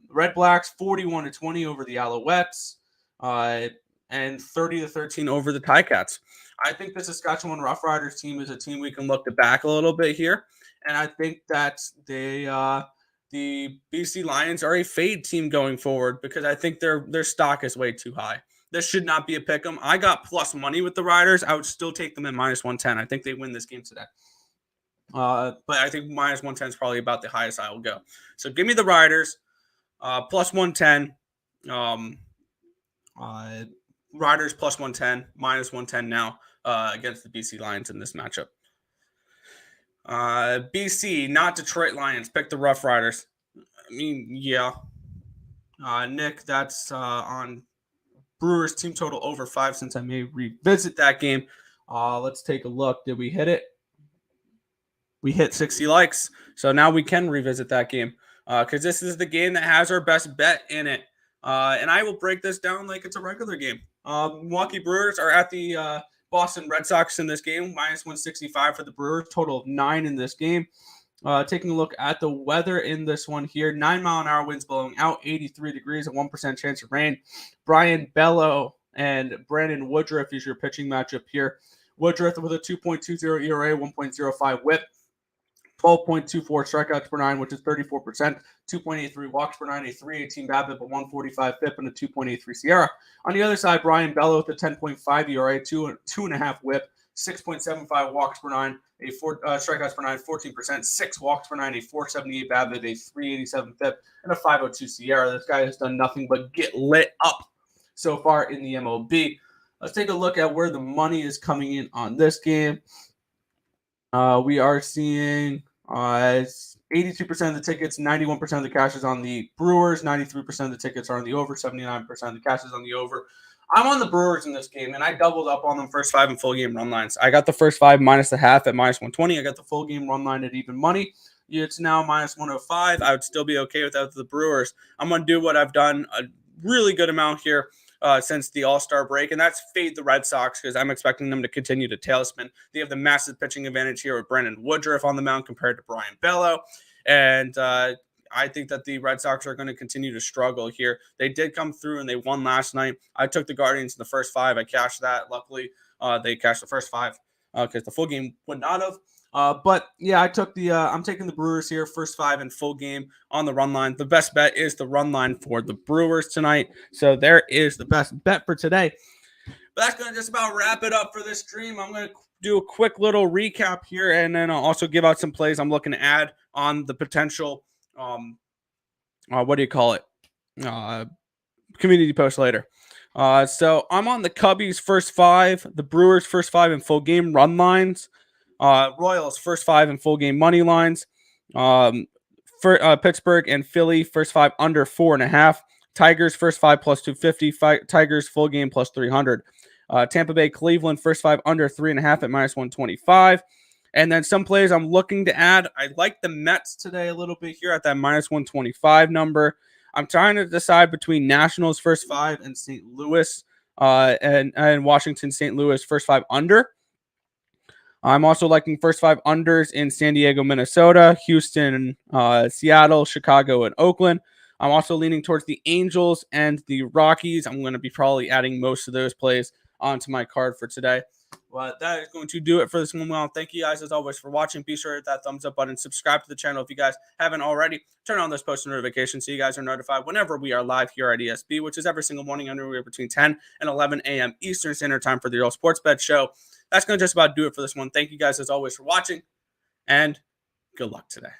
Red Blacks, 41-20 over the Alouettes, and 30-13 over the Ticats. I think the Saskatchewan Roughriders team is a team we can look to back a little bit here, and I think that the BC Lions are a fade team going forward because I think their stock is way too high. This should not be a pick 'em. I got plus money with the Riders. I would still take them at minus 110. I think they win this game today. But I think minus 110 is probably about the highest I will go. So give me the Riders, plus 110. Riders plus 110, minus 110 now against the BC Lions in this matchup. BC, not Detroit Lions. Pick the Rough Riders. I mean, yeah. Nick, that's on Brewers team total over 5, since I may revisit that game. Let's take a look. Did we hit it? We hit 60 likes. So now we can revisit that game because this is the game that has our best bet in it. And I will break this down like it's a regular game. Milwaukee Brewers are at the Boston Red Sox in this game, minus 165 for the Brewers, total of 9 in this game. Taking a look at the weather in this one here, 9-mile-an-hour winds blowing out, 83 degrees, a 1% chance of rain. Brian Bello and Brandon Woodruff is your pitching matchup here. Woodruff with a 2.20 ERA, 1.05 whip, 12.24 strikeouts per 9, which is 34%, 2.83 walks per 9, a 3.18 BABIP, a 145 FIP, and a 2.83 SIERA. On the other side, Brian Bello with a 10.5 ERA, 2.5 whip, 6.75 walks per 9, a strikeouts per 9, 14%, 6 walks per 9, a 478 BABIP, a 387 FIP, and a 502 SIERA. This guy has done nothing but get lit up so far in the MLB. Let's take a look at where the money is coming in on this game. We are seeing 82% of the tickets, 91% of the cash is on the Brewers, 93% of the tickets are on the over, 79% of the cash is on the over. I'm on the Brewers in this game, and I doubled up on them first 5 and full game run lines. I got the first 5 minus the half at minus 120. I got the full game run line at even money. It's now minus 105. I would still be okay without the Brewers. I'm going to do what I've done a really good amount here since the All-Star break, and that's fade the Red Sox because I'm expecting them to continue to tailspin. They have the massive pitching advantage here with Brandon Woodruff on the mound compared to Brian Bello, and I think that the Red Sox are going to continue to struggle here. They did come through and they won last night. I took the Guardians in the first 5. I cashed that. Luckily, they cashed the first 5 because the full game would not have. But yeah, I took I'm taking the Brewers here, first 5 and full game on the run line. The best bet is the run line for the Brewers tonight. So there is the best bet for today. But that's going to just about wrap it up for this stream. I'm going to do a quick little recap here, and then I'll also give out some plays I'm looking to add on the potential, community post later. So I'm on the Cubbies first 5, the Brewers first 5 and full game run lines. Royals first 5 and full game money lines. Pittsburgh and Philly first 5 under 4.5. Tigers first 5 plus 250. Tigers full game plus 300. Tampa Bay Cleveland first 5 under 3.5 at minus 125. And then some plays I'm looking to add. I like the Mets today a little bit here at that minus 125 number. I'm trying to decide between Nationals first 5 and St. Louis and Washington, St. Louis, first 5 under. I'm also liking first 5 unders in San Diego, Minnesota, Houston, Seattle, Chicago, and Oakland. I'm also leaning towards the Angels and the Rockies. I'm going to be probably adding most of those plays onto my card for today. But that is going to do it for this one. Well, thank you guys as always for watching. Be sure to hit that thumbs up button. Subscribe to the channel if you guys haven't already. Turn on those post notifications so you guys are notified whenever we are live here at ESB, which is every single morning anywhere between 10 and 11 a.m. Eastern Standard Time for the Earle Sports Bet Show. That's going to just about do it for this one. Thank you guys as always for watching, and good luck today.